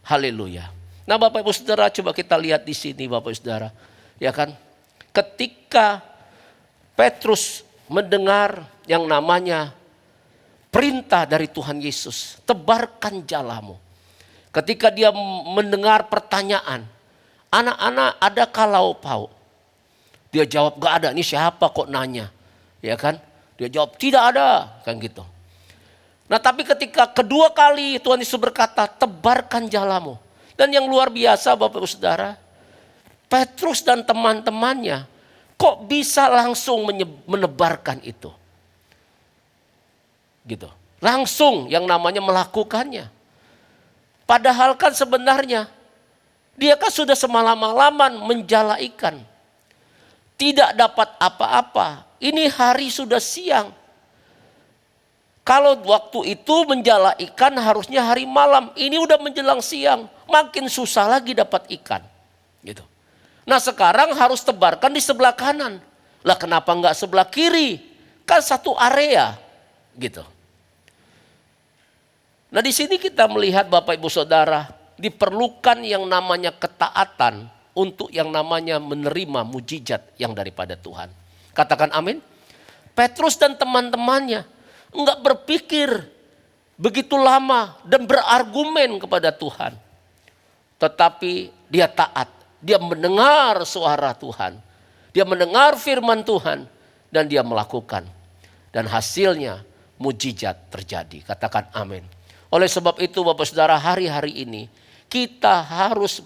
Haleluya. Nah Bapak Ibu Saudara, coba kita lihat di sini Bapak Ibu Saudara. Ya kan, ketika Petrus mendengar yang namanya perintah dari Tuhan Yesus, tebarkan jalamu. Ketika dia mendengar pertanyaan, anak-anak adakah lauk pauk? Dia jawab gak ada, ini siapa kok nanya? Ya kan, dia jawab tidak ada, kan gitu. Nah tapi ketika kedua kali Tuhan Yesus berkata tebarkan jalamu. Dan yang luar biasa Bapak Ibu Saudara, Petrus dan teman-temannya kok bisa langsung menebarkan itu. Gitu. Langsung yang namanya melakukannya. Padahal kan sebenarnya dia kan sudah semalam-malaman menjala ikan. Tidak dapat apa-apa. Ini hari sudah siang. Kalau waktu itu menjala ikan harusnya hari malam. Ini udah menjelang siang. Makin susah lagi dapat ikan. Gitu. Nah sekarang harus tebarkan di sebelah kanan. Lah kenapa enggak sebelah kiri? Kan satu area. Gitu. Nah di sini kita melihat Bapak Ibu Saudara. Diperlukan yang namanya ketaatan. Untuk yang namanya menerima mujizat yang daripada Tuhan. Katakan amin. Petrus dan teman-temannya enggak berpikir begitu lama dan berargumen kepada Tuhan. Tetapi dia taat. Dia mendengar suara Tuhan. Dia mendengar firman Tuhan. Dan dia melakukan. Dan hasilnya mujizat terjadi. Katakan amin. Oleh sebab itu Bapak Saudara hari-hari ini. Kita harus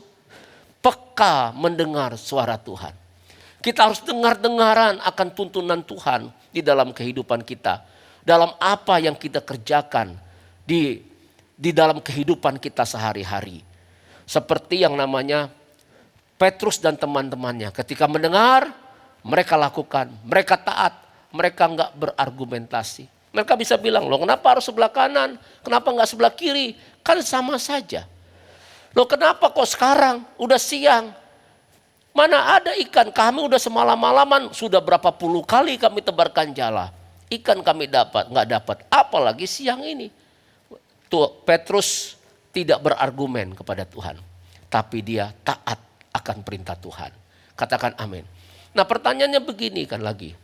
peka mendengar suara Tuhan. Kita harus dengar-dengaran akan tuntunan Tuhan. Di dalam kehidupan kita. Dalam apa yang kita kerjakan. Di dalam kehidupan kita sehari-hari. Seperti yang namanya Petrus dan teman-temannya ketika mendengar, mereka lakukan, mereka taat, mereka enggak berargumentasi. Mereka bisa bilang, loh kenapa harus sebelah kanan, kenapa enggak sebelah kiri, kan sama saja. Loh kenapa kok sekarang udah siang, mana ada ikan, kami udah semalam-malaman, sudah berapa puluh kali kami tebarkan jala. Ikan kami dapat, enggak dapat, apalagi siang ini. Tuh Petrus tidak berargumen kepada Tuhan, tapi dia taat akan perintah Tuhan. Katakan amin. Nah pertanyaannya begini kan lagi.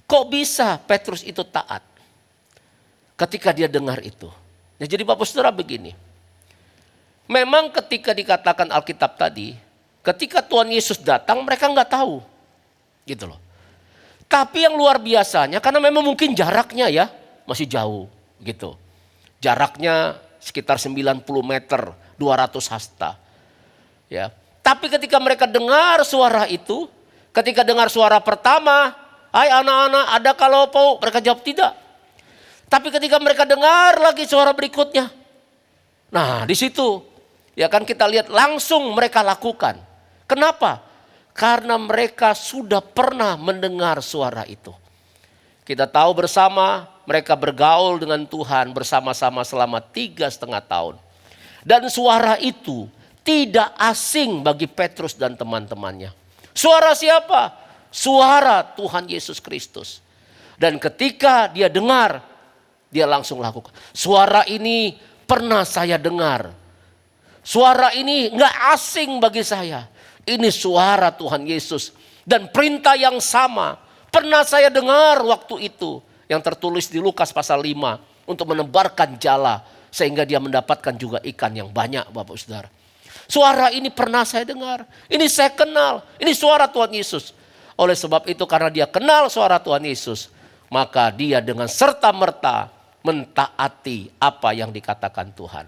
Kok bisa Petrus itu taat ketika dia dengar itu? Nah, jadi Bapak Saudara begini. Memang ketika dikatakan Alkitab tadi, ketika Tuhan Yesus datang mereka nggak tahu. Gitu loh. Tapi yang luar biasanya karena memang mungkin jaraknya ya masih jauh gitu. Jaraknya sekitar 90 meter, 200 hasta. Ya, tapi ketika mereka dengar suara itu, Ketika dengar suara pertama, hai anak-anak, ada kalau mau? Mereka jawab tidak. Tapi ketika mereka dengar lagi suara berikutnya, nah di situ ya kan kita lihat langsung mereka lakukan. Kenapa? Karena mereka sudah pernah mendengar suara itu. Kita tahu bersama mereka bergaul dengan Tuhan bersama-sama selama 3,5 tahun. Dan suara itu tidak asing bagi Petrus dan teman-temannya. Suara siapa? Suara Tuhan Yesus Kristus. Dan ketika dia dengar, dia langsung lakukan. Suara ini pernah saya dengar. Suara ini gak asing bagi saya. Ini suara Tuhan Yesus. Dan perintah yang sama pernah saya dengar waktu itu. Yang tertulis di Lukas pasal 5. Untuk menebarkan jala. Sehingga dia mendapatkan juga ikan yang banyak, Bapak Saudara. Suara ini pernah saya dengar. Ini saya kenal. Ini suara Tuhan Yesus. Oleh sebab itu karena dia kenal suara Tuhan Yesus. Maka dia dengan serta-merta mentaati apa yang dikatakan Tuhan.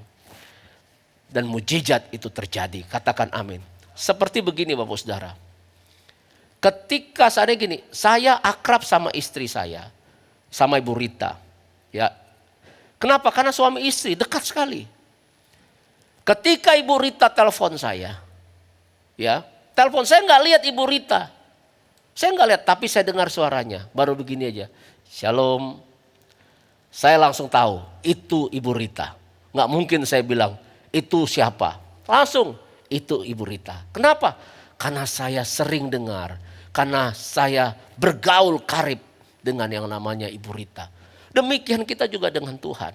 Dan mujizat itu terjadi. Katakan amin. Seperti begini Bapak Saudara. Ketika saya akrab sama istri saya. Sama Ibu Rita. Ya. Kenapa? Karena suami istri dekat sekali. Ketika Ibu Rita telepon saya. Ya. Telepon saya gak lihat Ibu Rita. Saya gak lihat tapi saya dengar suaranya. Baru begini aja. Shalom. Saya langsung tahu itu Ibu Rita. Gak mungkin saya bilang itu siapa. Langsung itu Ibu Rita. Kenapa? Karena saya sering dengar. Karena saya bergaul karib dengan yang namanya Ibu Rita. Demikian kita juga dengan Tuhan.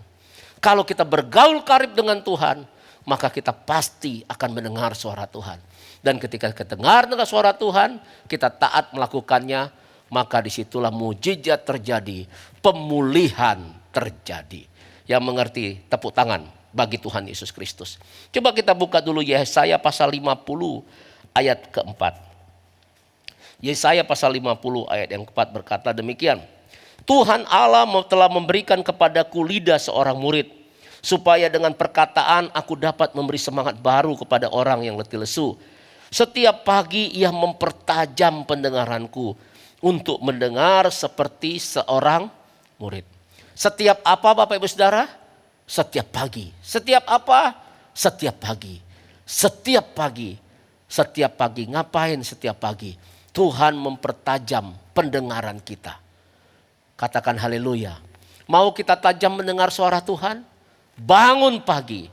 Kalau kita bergaul karib dengan Tuhan, maka kita pasti akan mendengar suara Tuhan. Dan ketika kita dengar suara Tuhan, kita taat melakukannya, maka disitulah mujizat terjadi, pemulihan terjadi. Yang mengerti tepuk tangan bagi Tuhan Yesus Kristus. Coba kita buka dulu Yesaya pasal 50 ayat keempat. Yesaya pasal 50 ayat yang keempat berkata demikian. Tuhan Allah telah memberikan kepadaku lidah seorang murid. Supaya dengan perkataan aku dapat memberi semangat baru kepada orang yang letih lesu. Setiap pagi ia mempertajam pendengaranku. Untuk mendengar seperti seorang murid. Setiap apa Bapak Ibu Saudara? Setiap pagi. Setiap apa? Setiap pagi. Setiap pagi. Setiap pagi. Ngapain setiap pagi? Tuhan mempertajam pendengaran kita. Katakan haleluya. Mau kita tajam mendengar suara Tuhan? Bangun pagi.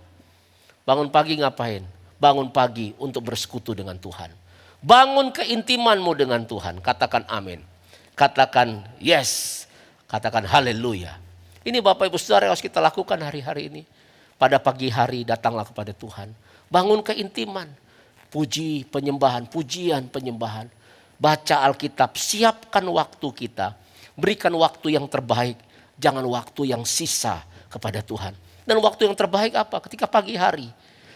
Bangun pagi ngapain? Bangun pagi untuk bersekutu dengan Tuhan. Bangun keintimanmu dengan Tuhan. Katakan amin. Katakan yes. Katakan haleluya. Ini Bapak Ibu Saudara yang harus kita lakukan hari-hari ini. Pada pagi hari datanglah kepada Tuhan. Bangun keintiman. Puji penyembahan, pujian penyembahan. Baca Alkitab, siapkan waktu kita. Berikan waktu yang terbaik. Jangan waktu yang sisa kepada Tuhan. Dan waktu yang terbaik apa? Ketika pagi hari.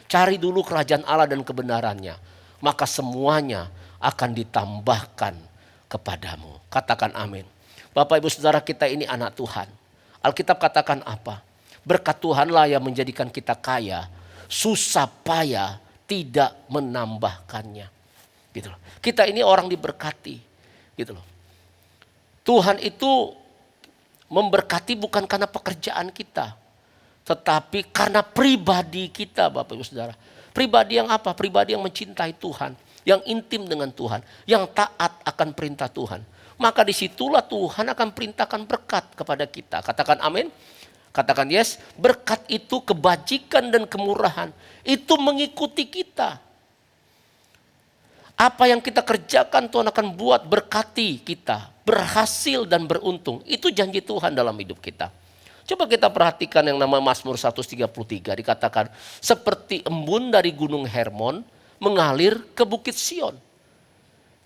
Cari dulu kerajaan Allah dan kebenarannya. Maka semuanya akan ditambahkan kepadamu. Katakan amin. Bapak Ibu Saudara kita ini anak Tuhan. Alkitab katakan apa? Berkat Tuhanlah yang menjadikan kita kaya. Susah payah tidak menambahkannya. Gitu loh. Kita ini orang diberkati. Gitu loh. Tuhan itu memberkati bukan karena pekerjaan kita. Tetapi karena pribadi kita Bapak Ibu Saudara. Pribadi yang apa? Pribadi yang mencintai Tuhan. Yang intim dengan Tuhan. Yang taat akan perintah Tuhan. Maka disitulah Tuhan akan perintahkan berkat kepada kita. Katakan amin. Katakan yes. Berkat itu kebajikan dan kemurahan. Itu mengikuti kita. Apa yang kita kerjakan Tuhan akan buat berkati kita. Berhasil dan beruntung. Itu janji Tuhan dalam hidup kita. Coba kita perhatikan yang nama Mazmur 133. Dikatakan seperti embun dari gunung Hermon mengalir ke bukit Sion.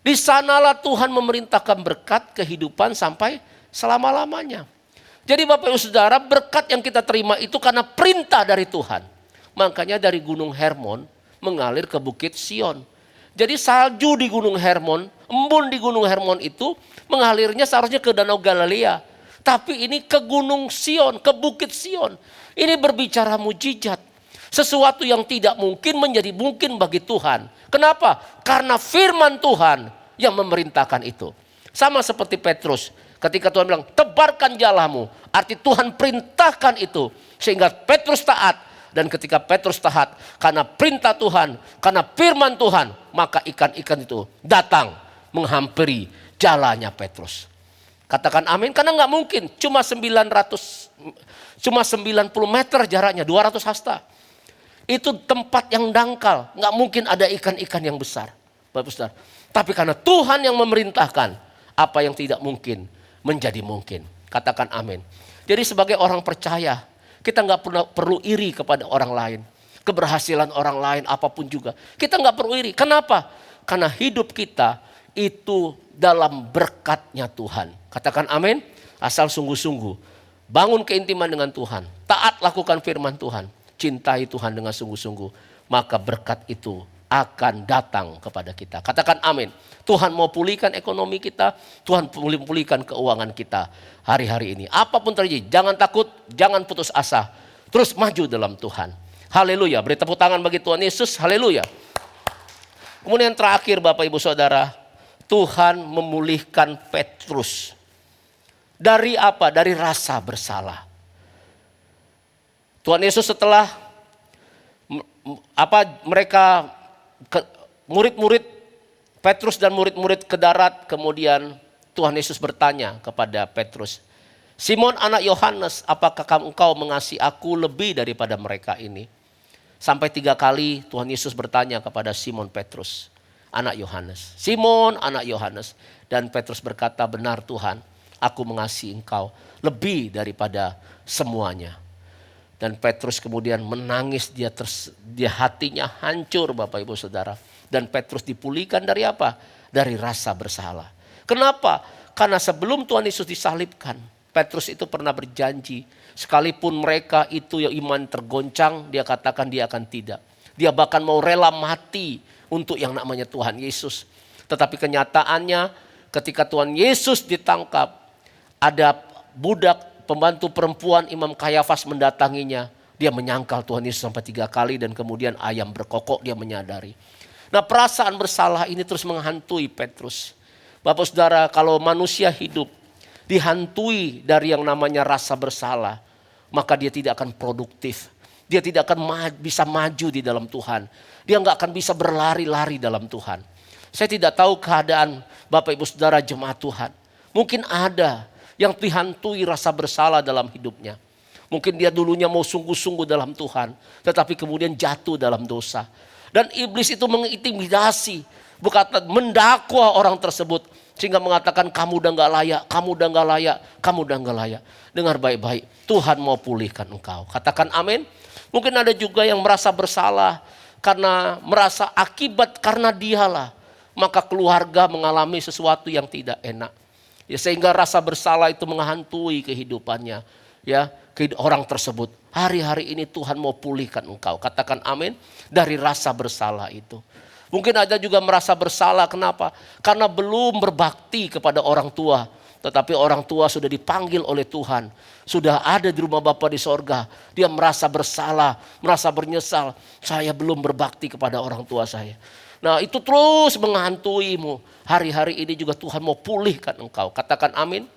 Di sanalah Tuhan memerintahkan berkat kehidupan sampai selama-lamanya. Jadi Bapak Ibu Saudara, berkat yang kita terima itu karena perintah dari Tuhan. Makanya dari gunung Hermon mengalir ke bukit Sion. Jadi salju di gunung Hermon, embun di gunung Hermon itu mengalirnya seharusnya ke Danau Galilea. Tapi ini ke gunung Sion, ke bukit Sion. Ini berbicara mujizat. Sesuatu yang tidak mungkin menjadi mungkin bagi Tuhan. Kenapa? Karena firman Tuhan yang memerintahkan itu. Sama seperti Petrus. Ketika Tuhan bilang, tebarkan jalamu. Arti Tuhan perintahkan itu. Sehingga Petrus taat. Dan ketika Petrus taat, karena perintah Tuhan, karena firman Tuhan, maka ikan-ikan itu datang menghampiri jalannya Petrus. Katakan amin, karena nggak mungkin. Cuma 90 meter jaraknya, 200 hasta. Itu tempat yang dangkal, nggak mungkin ada ikan-ikan yang besar. Bapak Saudara. Tapi karena Tuhan yang memerintahkan, apa yang tidak mungkin menjadi mungkin. Katakan amin. Jadi sebagai orang percaya, kita nggak perlu iri kepada orang lain. Keberhasilan orang lain apapun juga. Kita nggak perlu iri. Kenapa? Karena hidup kita itu dalam berkatnya Tuhan. Katakan amin. Asal sungguh-sungguh. Bangun keintiman dengan Tuhan. Taat lakukan firman Tuhan. Cintai Tuhan dengan sungguh-sungguh. Maka berkat itu akan datang kepada kita. Katakan amin. Tuhan mau pulihkan ekonomi kita. Tuhan pulihkan keuangan kita hari-hari ini. Apapun terjadi, jangan takut, jangan putus asa. Terus maju dalam Tuhan. Haleluya. Beri tepuk tangan bagi Tuhan Yesus. Haleluya. Kemudian terakhir Bapak Ibu Saudara, Tuhan memulihkan Petrus. Dari apa? Dari rasa bersalah. Tuhan Yesus setelah mereka murid-murid Petrus dan murid-murid ke darat, kemudian Tuhan Yesus bertanya kepada Petrus, Simon anak Yohanes, apakah engkau mengasihi aku lebih daripada mereka ini? Sampai 3 kali Tuhan Yesus bertanya kepada Simon Petrus, anak Yohanes. Simon anak Yohanes. Dan Petrus berkata, benar Tuhan, aku mengasihi engkau lebih daripada semuanya. Dan Petrus kemudian menangis, dia hatinya hancur Bapak Ibu Saudara. Dan Petrus dipulihkan dari apa? Dari rasa bersalah. Kenapa? Karena sebelum Tuhan Yesus disalibkan, Petrus itu pernah berjanji, sekalipun mereka itu yang iman tergoncang, dia katakan dia akan tidak. Dia bahkan mau rela mati untuk yang namanya Tuhan Yesus. Tetapi kenyataannya ketika Tuhan Yesus ditangkap, ada budak pembantu perempuan Imam Kayafas mendatanginya. Dia menyangkal Tuhan Yesus sampai 3 kali dan kemudian ayam berkokok, dia menyadari. Nah, perasaan bersalah ini terus menghantui Petrus. Bapak Saudara, kalau manusia hidup dihantui dari yang namanya rasa bersalah, maka dia tidak akan produktif. Dia tidak akan bisa maju di dalam Tuhan. Dia nggak akan bisa berlari-lari dalam Tuhan. Saya tidak tahu keadaan Bapak Ibu Saudara jemaat Tuhan. Mungkin ada yang dihantui rasa bersalah dalam hidupnya. Mungkin dia dulunya mau sungguh-sungguh dalam Tuhan, tetapi kemudian jatuh dalam dosa. Dan iblis itu mengintimidasi, bukan mendakwa orang tersebut, sehingga mengatakan kamu udah gak layak, kamu udah gak layak, kamu udah gak layak. Dengar baik-baik, Tuhan mau pulihkan engkau. Katakan amin. Mungkin ada juga yang merasa bersalah karena merasa akibat karena dialah, maka keluarga mengalami sesuatu yang tidak enak. Ya, sehingga rasa bersalah itu menghantui kehidupannya. Ya, orang tersebut. Hari-hari ini Tuhan mau pulihkan engkau. Katakan amin. Dari rasa bersalah itu. Mungkin ada juga merasa bersalah. Kenapa? Karena belum berbakti kepada orang tua. Tetapi orang tua sudah dipanggil oleh Tuhan. Sudah ada di rumah Bapa di sorga. Dia merasa bersalah, merasa bernyesal. Saya belum berbakti kepada orang tua saya. Nah, itu terus menghantuimu. Hari-hari ini juga Tuhan mau pulihkan engkau. Katakan amin.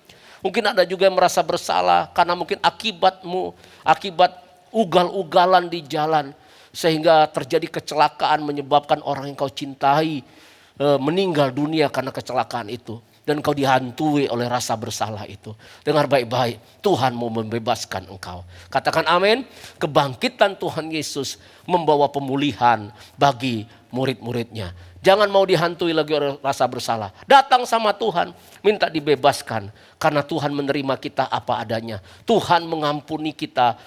Mungkin ada juga yang merasa bersalah karena mungkin akibat ugal-ugalan di jalan. Sehingga terjadi kecelakaan menyebabkan orang yang kau cintai meninggal dunia karena kecelakaan itu. Dan kau dihantui oleh rasa bersalah itu. Dengar baik-baik, Tuhan mau membebaskan engkau. Katakan amin. Kebangkitan Tuhan Yesus membawa pemulihan bagi murid-muridnya. Jangan mau dihantui lagi oleh rasa bersalah. Datang sama Tuhan, minta dibebaskan. Karena Tuhan menerima kita apa adanya. Tuhan mengampuni kita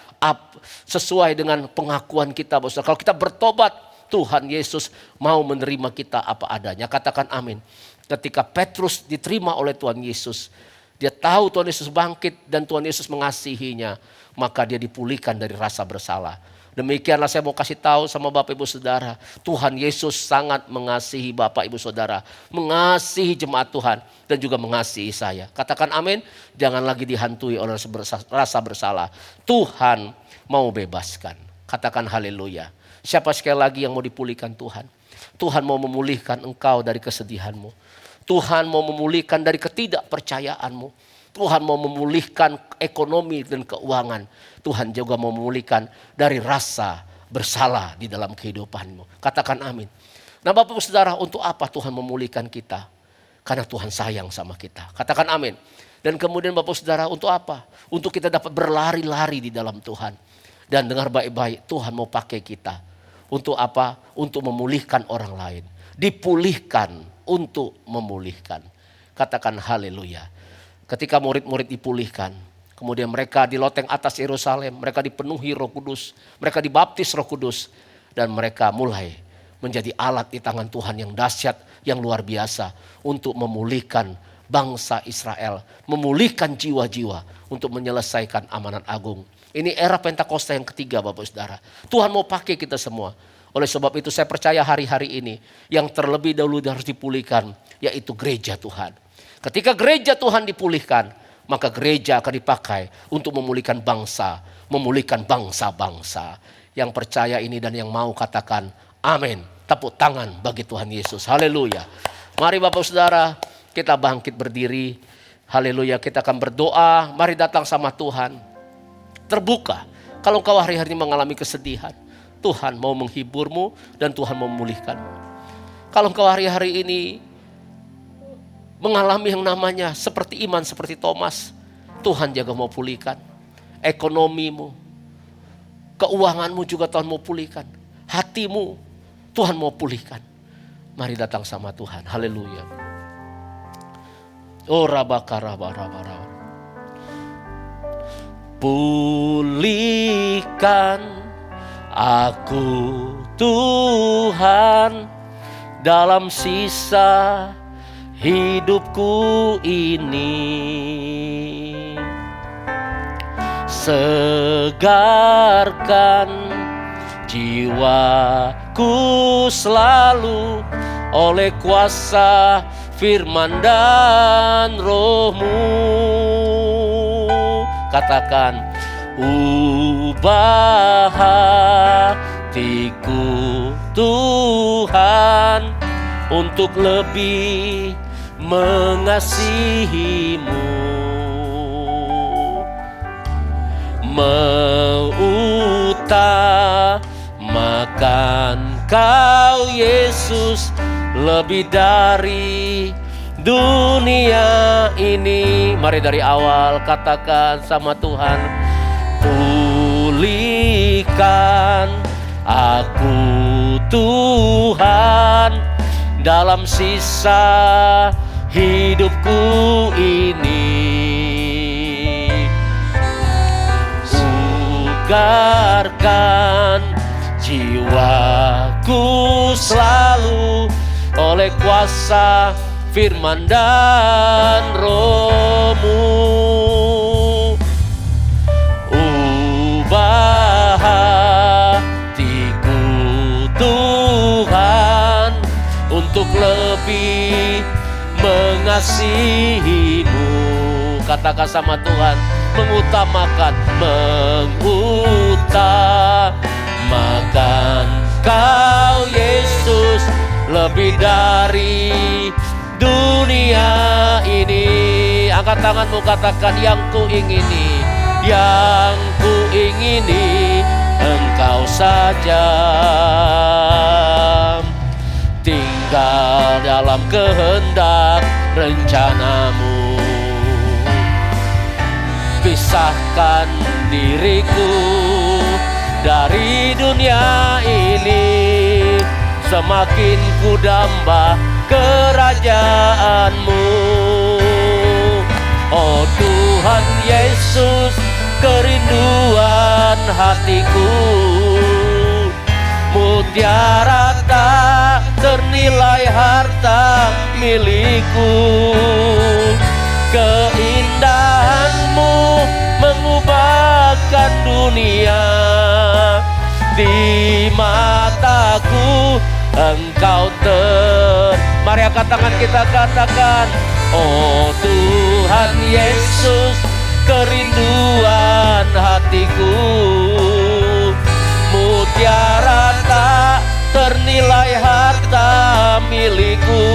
sesuai dengan pengakuan kita. Kalau kita bertobat, Tuhan Yesus mau menerima kita apa adanya. Katakan amin. Ketika Petrus diterima oleh Tuhan Yesus, dia tahu Tuhan Yesus bangkit dan Tuhan Yesus mengasihinya, maka dia dipulihkan dari rasa bersalah. Demikianlah saya mau kasih tahu sama Bapak Ibu Saudara, Tuhan Yesus sangat mengasihi Bapak Ibu Saudara, mengasihi jemaat Tuhan dan juga mengasihi saya. Katakan amin, jangan lagi dihantui oleh rasa bersalah. Tuhan mau bebaskan. Katakan haleluya. Siapa sekali lagi yang mau dipulihkan Tuhan? Tuhan mau memulihkan engkau dari kesedihanmu. Tuhan mau memulihkan dari ketidakpercayaanmu. Tuhan mau memulihkan ekonomi dan keuangan. Tuhan juga mau memulihkan dari rasa bersalah di dalam kehidupanmu. Katakan amin. Nah Bapak Ibu Saudara, untuk apa Tuhan memulihkan kita? Karena Tuhan sayang sama kita. Katakan amin. Dan kemudian Bapak Ibu Saudara, untuk apa? Untuk kita dapat berlari-lari di dalam Tuhan. Dan dengar baik-baik, Tuhan mau pakai kita. Untuk apa? Untuk memulihkan orang lain. Dipulihkan untuk memulihkan. Katakan haleluya. Ketika murid-murid dipulihkan, kemudian mereka di loteng atas Yerusalem, mereka dipenuhi Roh Kudus, mereka dibaptis Roh Kudus, dan mereka mulai menjadi alat di tangan Tuhan yang dahsyat, yang luar biasa untuk memulihkan bangsa Israel, memulihkan jiwa-jiwa untuk menyelesaikan amanat agung. Ini era Pentakosta yang ketiga Bapak Saudara. Tuhan mau pakai kita semua. Oleh sebab itu saya percaya hari-hari ini yang terlebih dahulu harus dipulihkan, yaitu gereja Tuhan. Ketika gereja Tuhan dipulihkan, maka gereja akan dipakai untuk memulihkan bangsa, memulihkan bangsa-bangsa. Yang percaya ini dan yang mau katakan amin. Tepuk tangan bagi Tuhan Yesus. Haleluya. Mari Bapak Saudara, kita bangkit berdiri. Haleluya, kita akan berdoa. Mari datang sama Tuhan. Terbuka. Kalau kau hari-hari mengalami kesedihan, Tuhan mau menghiburmu dan Tuhan mau memulihkanmu. Kalau kau hari-hari ini mengalami yang namanya seperti iman, seperti Thomas, Tuhan juga mau pulihkan. Ekonomimu, keuanganmu juga Tuhan mau pulihkan. Hatimu, Tuhan mau pulihkan. Mari datang sama Tuhan. Haleluya. Oh rabakarabarabara. Pulihkan aku Tuhan dalam sisa hidupku ini. Segarkan jiwaku selalu oleh kuasa firman dan Roh-Mu. Katakan, ubah hatiku Tuhan untuk lebih mengasihi-Mu. Mengutamakan Kau Yesus lebih dari dunia ini. Mari dari awal katakan sama Tuhan, pulihkan aku Tuhan dalam sisa hidupku ini. Segarkan jiwaku selalu oleh kuasa firman dan Roh-Mu. Ubah hatiku Tuhan untuk lebih mengasihi-Mu. Katakan sama Tuhan, mengutamakan Kau Yesus lebih dari dunia ini. Angkat tanganmu, katakan, yang ku ingini Engkau saja. Tinggal dalam kehendak rencana-Mu. Pisahkan diriku dari dunia ini, semakin ku damba kerajaan-Mu. Oh Tuhan Yesus, kerinduan hatiku, mutiara tak ternilai harta milikku. Keindahan-Mu mengubahkan dunia. Di mataku Engkau Mari angkat tangan kita katakan, oh Tuhan Yesus, kerinduan hatiku, mutiara tak ternilai harta milikku.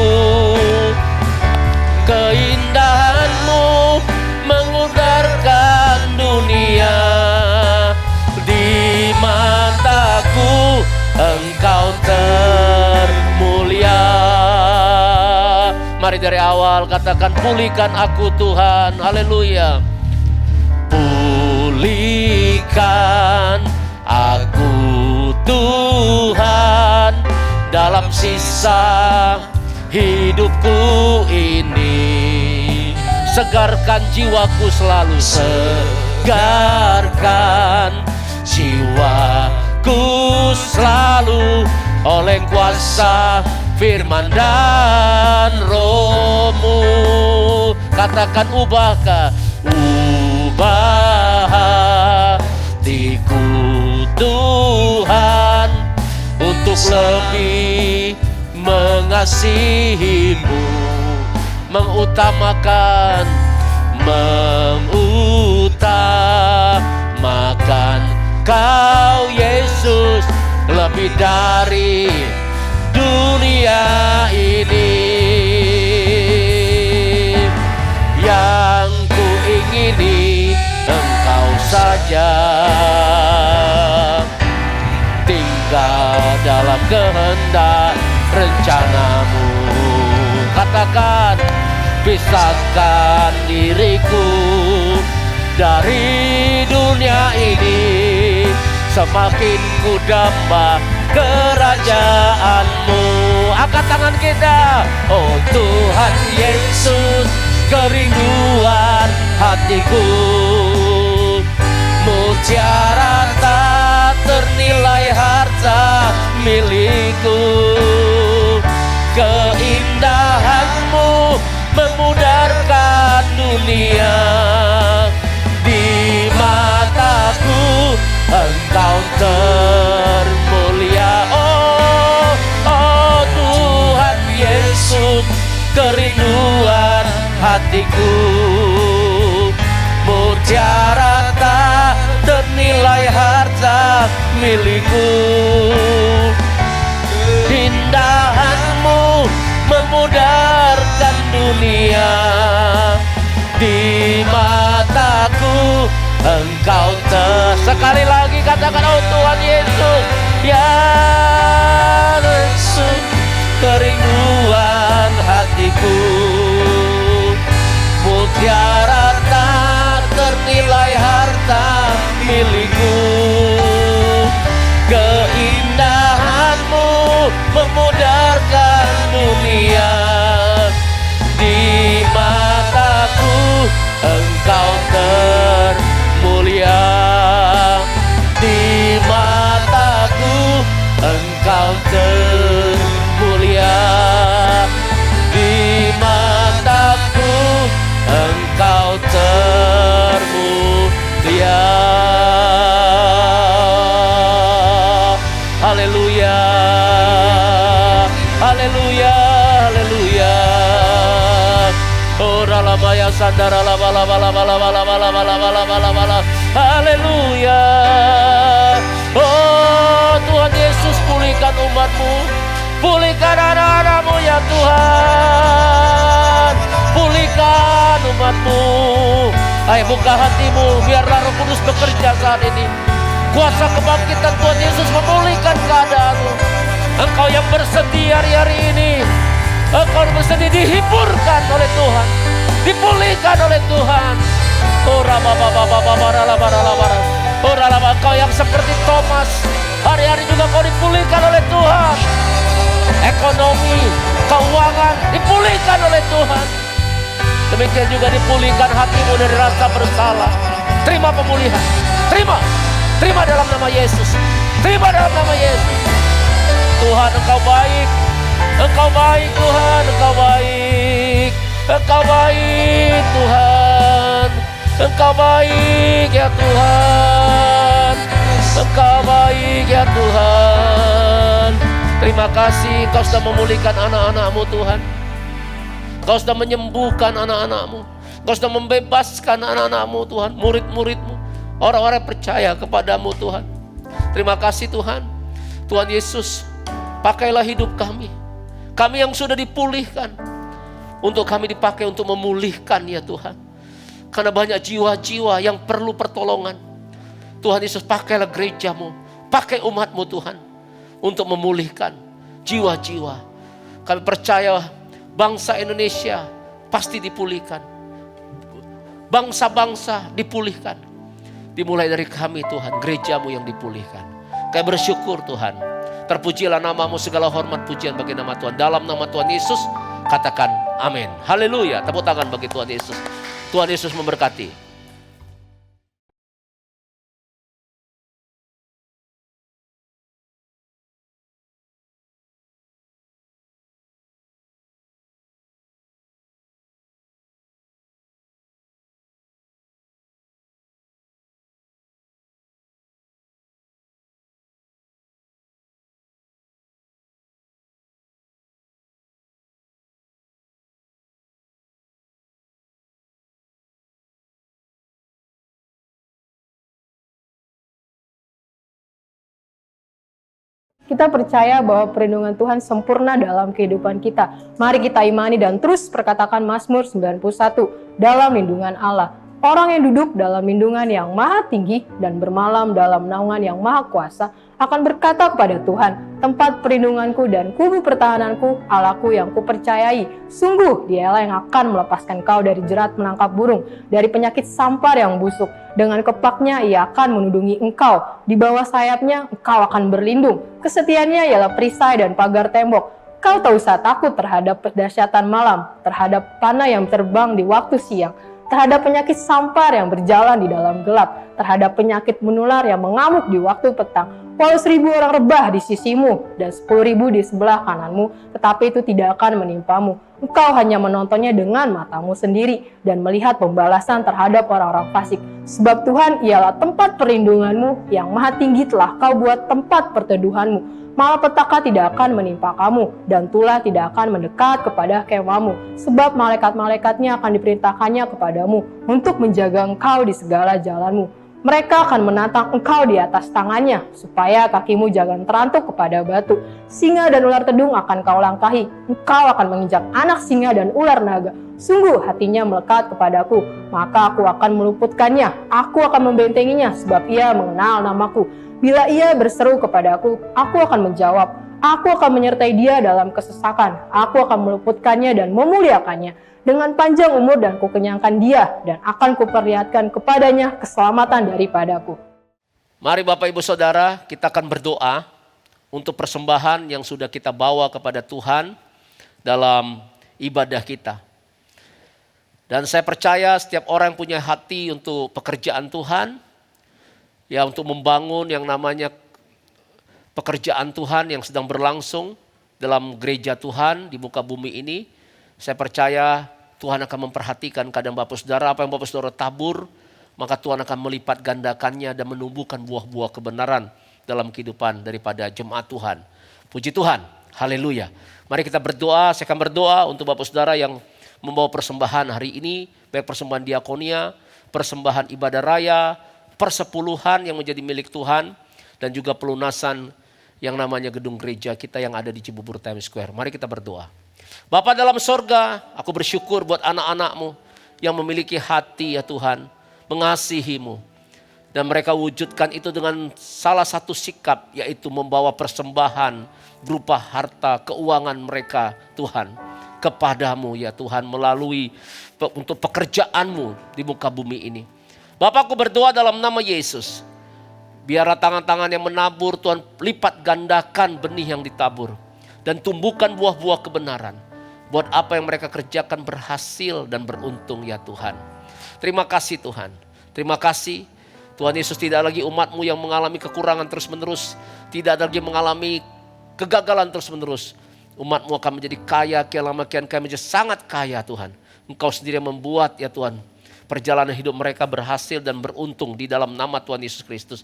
Mari dari awal katakan, pulihkan aku Tuhan. Haleluya. Pulihkan aku Tuhan dalam sisa hidupku ini. Segarkan jiwaku selalu, segarkan jiwaku selalu oleh kuasa firman dan rohmu. Katakan, ubahkah, ubah hatiku Tuhan untuk lebih mengasihimu, mengutamakan Kau Yesus lebih dari dunia ini. Yang ku ingini Engkau saja, tinggal dalam kehendak rencanamu. Katakan, pisahkan diriku dari dunia ini, semakin ku damba kerajaanmu. Angkat tangan kita. Oh Tuhan Yesus, kerinduan hatiku, mutiara tak ternilai harta milikku. Keindahanmu memudarkan dunia, di mataku Engkau termulia. Oh, oh Tuhan Yesus, kerinduan hatiku, mutiara tak ternilai harta milikku. Indahanmu memudarkan dunia, di mataku Engkau sekali lagi katakan, oh Tuhan Yesus, ya Yesus, kerinduan hatiku, mutiara tak ternilai harta milikku. Keindahanmu memudarkan dunia, di mataku Engkau termulia, di mataku Engkau termulia, di mataku Engkau termulia. Haleluya, haleluya, haleluya. Oh ralamaya sandara laba laba laba laba laba laba laba laba laba laba. Haleluya. Oh Tuhan Yesus, pulihkan umat-Mu, pulihkan anak-anak-Mu ya Tuhan, pulihkan umat-Mu. Ayo buka hatimu, biarlah Roh Kudus bekerja saat ini. Kuasa kebangkitan Tuhan Yesus memulihkan keadaanmu. Engkau yang bersedih hari-hari ini, engkau yang bersedih dihiburkan oleh Tuhan, dipulihkan oleh Tuhan. Oh engkau yang seperti Thomas, hari-hari juga kau dipulihkan oleh Tuhan. Ekonomi, keuangan dipulihkan oleh Tuhan. Demikian juga dipulihkan hatimu dari rasa bersalah. Terima pemulihan, terima dalam nama Yesus, terima dalam nama Yesus. Tuhan Engkau baik, Engkau baik Tuhan, Engkau baik, Engkau baik Tuhan, Engkau baik ya Tuhan, Engkau baik ya Tuhan. Terima kasih Engkau sudah memulihkan anak-anak-Mu Tuhan, Engkau sudah menyembuhkan anak-anak-Mu, Engkau sudah membebaskan anak-anak-Mu Tuhan, murid-murid-Mu, orang-orang percaya kepadamu Tuhan. Terima kasih Tuhan. Tuhan Yesus, pakailah hidup kami, kami yang sudah dipulihkan, untuk kami dipakai untuk memulihkan ya Tuhan. Karena banyak jiwa-jiwa yang perlu pertolongan. Tuhan Yesus, pakailah gereja-Mu, pakai umat-Mu Tuhan, untuk memulihkan jiwa-jiwa. Kami percaya Bangsa Indonesia pasti dipulihkan. Bangsa-bangsa dipulihkan. Dimulai dari kami Tuhan, gerejamu yang dipulihkan. Kami bersyukur Tuhan. Terpujilah namamu, segala hormat pujian bagi nama Tuhan. Dalam nama Tuhan Yesus, katakan amin. Haleluya, tepuk tangan bagi Tuhan Yesus. Tuhan Yesus memberkati. Kita percaya bahwa perlindungan Tuhan sempurna dalam kehidupan kita. Mari kita imani dan terus perkatakan Mazmur 91, dalam lindungan Allah. Orang yang duduk dalam lindungan yang maha tinggi dan bermalam dalam naungan yang maha kuasa akan berkata kepada Tuhan, tempat perlindunganku dan kubu pertahananku, Allahku yang kupercayai. Sungguh dialah yang akan melepaskan kau dari jerat menangkap burung, dari penyakit sampar yang busuk. Dengan kepaknya ia akan menudungi engkau, di bawah sayapnya engkau akan berlindung. Kesetiaannya ialah perisai dan pagar tembok. Kau tak usah takut terhadap dahsyatan malam, terhadap panah yang terbang di waktu siang, terhadap penyakit sampar yang berjalan di dalam gelap, terhadap penyakit menular yang mengamuk di waktu petang. Walau 1000 orang rebah di sisimu dan 10.000 di sebelah kananmu, tetapi itu tidak akan menimpamu. Engkau hanya menontonnya dengan matamu sendiri dan melihat pembalasan terhadap orang-orang fasik. Sebab Tuhan ialah tempat perlindunganmu, yang maha tinggi telah kau buat tempat perteduhanmu. Malapetaka tidak akan menimpa kamu, dan tulah tidak akan mendekat kepada kemahmu. Sebab malaikat-malaikatnya akan diperintahkannya kepadamu untuk menjaga engkau di segala jalanmu. Mereka akan menatang engkau di atas tangannya, supaya kakimu jangan terantuk kepada batu. Singa dan ular tedung akan kau langkahi. Engkau akan menginjak anak singa dan ular naga. Sungguh hatinya melekat kepadaku, maka aku akan meluputkannya. Aku akan membentenginya, sebab ia mengenal namaku. Bila ia berseru kepadaku, aku akan menjawab. Aku akan menyertai dia dalam kesesakan. Aku akan meluputkannya dan memuliakannya. Dengan panjang umur dan kukenyangkan dia, dan akan kuperlihatkan kepadanya keselamatan daripadaku. Mari Bapak Ibu Saudara, kita akan berdoa untuk persembahan yang sudah kita bawa kepada Tuhan dalam ibadah kita. Dan saya percaya setiap orang yang punya hati untuk pekerjaan Tuhan, ya untuk membangun yang namanya pekerjaan Tuhan yang sedang berlangsung dalam gereja Tuhan di muka bumi ini, saya percaya Tuhan akan memperhatikan keadaan Bapak Saudara. Apa yang Bapak Saudara tabur, maka Tuhan akan melipat gandakannya dan menumbuhkan buah-buah kebenaran dalam kehidupan daripada jemaat Tuhan. Puji Tuhan, haleluya. Mari kita berdoa, saya akan berdoa untuk Bapak Saudara yang membawa persembahan hari ini, baik persembahan diakonia, persembahan ibadah raya, persepuluhan yang menjadi milik Tuhan, dan juga pelunasan yang namanya gedung gereja kita yang ada di Cibubur Times Square. Mari kita berdoa. Bapa dalam sorga, aku bersyukur buat anak-anak-Mu yang memiliki hati ya Tuhan, mengasihi-Mu. Dan mereka wujudkan itu dengan salah satu sikap, yaitu membawa persembahan berupa harta, keuangan mereka Tuhan, kepadamu ya Tuhan, melalui untuk pekerjaan-Mu di muka bumi ini. Bapak, aku berdoa dalam nama Yesus, biarlah tangan-tangan yang menabur Tuhan lipat gandakan benih yang ditabur, dan tumbuhkan buah-buah kebenaran. Buat apa yang mereka kerjakan berhasil dan beruntung ya Tuhan. Terima kasih Tuhan. Terima kasih Tuhan Yesus, tidak lagi umat-Mu yang mengalami kekurangan terus-menerus. Tidak lagi mengalami kegagalan terus-menerus. Umat-Mu akan menjadi kaya, kian lama kian kaya, menjadi sangat kaya Tuhan. Engkau sendiri yang membuat ya Tuhan perjalanan hidup mereka berhasil dan beruntung di dalam nama Tuhan Yesus Kristus.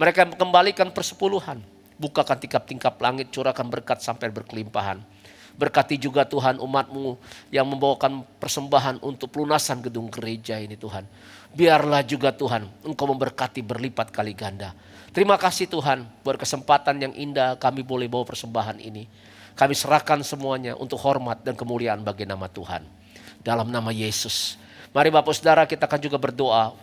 Mereka kembalikan persepuluhan. Bukakan tingkap-tingkap langit, curahkan berkat sampai berkelimpahan. Berkati juga Tuhan umat-Mu yang membawakan persembahan untuk pelunasan gedung gereja ini Tuhan. Biarlah juga Tuhan Engkau memberkati berlipat kali ganda. Terima kasih Tuhan buat kesempatan yang indah kami boleh bawa persembahan ini. Kami serahkan semuanya untuk hormat dan kemuliaan bagi nama Tuhan. Dalam nama Yesus. Mari Bapak Saudara, kita akan juga berdoa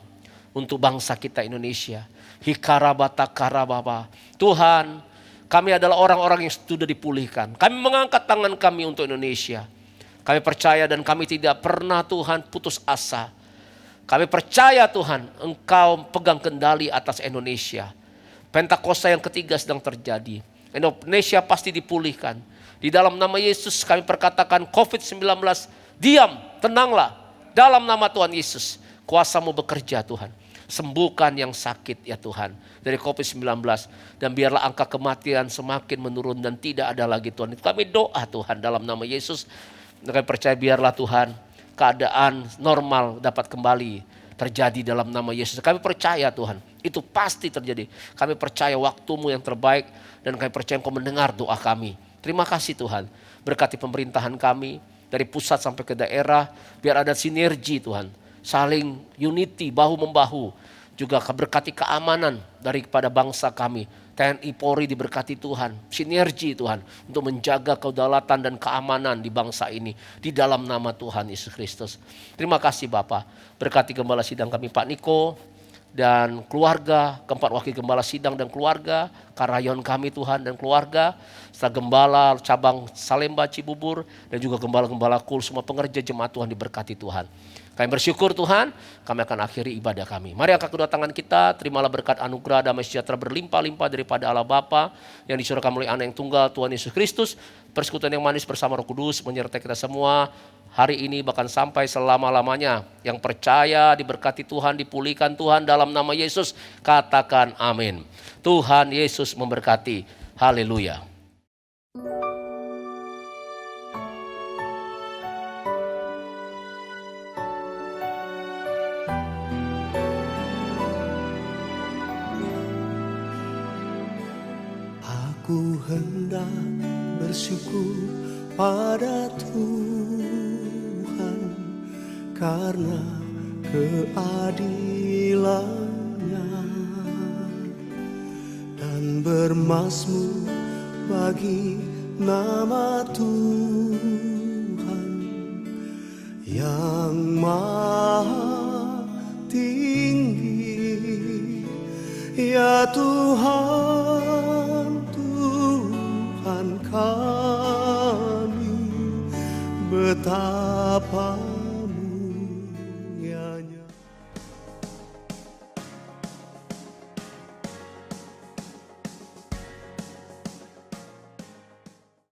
untuk bangsa kita Indonesia. Hikarabata karababa. Tuhan, kami adalah orang-orang yang sudah dipulihkan. Kami mengangkat tangan kami untuk Indonesia. Kami percaya dan kami tidak pernah Tuhan putus asa. Kami percaya Tuhan, Engkau pegang kendali atas Indonesia. Pentakosta yang ketiga sedang terjadi. Indonesia pasti dipulihkan. Di dalam nama Yesus kami perkatakan COVID-19, diam, tenanglah. Dalam nama Tuhan Yesus, kuasa-Mu bekerja Tuhan. Sembuhkan yang sakit ya Tuhan dari COVID-19. Dan biarlah angka kematian semakin menurun dan tidak ada lagi Tuhan. Kami doa Tuhan dalam nama Yesus. Kami percaya biarlah Tuhan keadaan normal dapat kembali terjadi dalam nama Yesus. Kami percaya Tuhan itu pasti terjadi. Kami percaya waktu-Mu yang terbaik dan kami percaya Engkau mendengar doa kami. Terima kasih Tuhan. Berkati pemerintahan kami dari pusat sampai ke daerah. Biar ada sinergi Tuhan. Saling unity, bahu-membahu. Juga berkati keamanan daripada bangsa kami. TNI Polri diberkati Tuhan. Sinergi Tuhan untuk menjaga kedaulatan dan keamanan di bangsa ini. Di dalam nama Tuhan Yesus Kristus. Terima kasih Bapak. Berkati Gembala Sidang kami Pak Niko. Dan keluarga, keempat wakil Gembala Sidang dan keluarga. Karayon kami Tuhan dan keluarga. Serta Gembala cabang Salemba Cibubur. Dan juga Gembala-Gembala Kul. Semua pengerja jemaat Tuhan diberkati Tuhan. Kami bersyukur Tuhan, kami akan akhiri ibadah kami. Mari angkat kedua tangan kita, terimalah berkat anugerah damai sejahtera berlimpah-limpah daripada Allah Bapa yang disurahkan melalui Anak yang tunggal Tuhan Yesus Kristus. Persekutuan yang manis bersama Roh Kudus menyertai kita semua hari ini bahkan sampai selama-lamanya. Yang percaya diberkati Tuhan, dipulihkan Tuhan dalam nama Yesus. Katakan amin. Tuhan Yesus memberkati. Haleluya. Aku hendak bersyukur pada Tuhan karena keadilan-Nya dan bermazmur bagi nama Tuhan yang maha tinggi. Ya Tuhan, Tuhan kami, betapa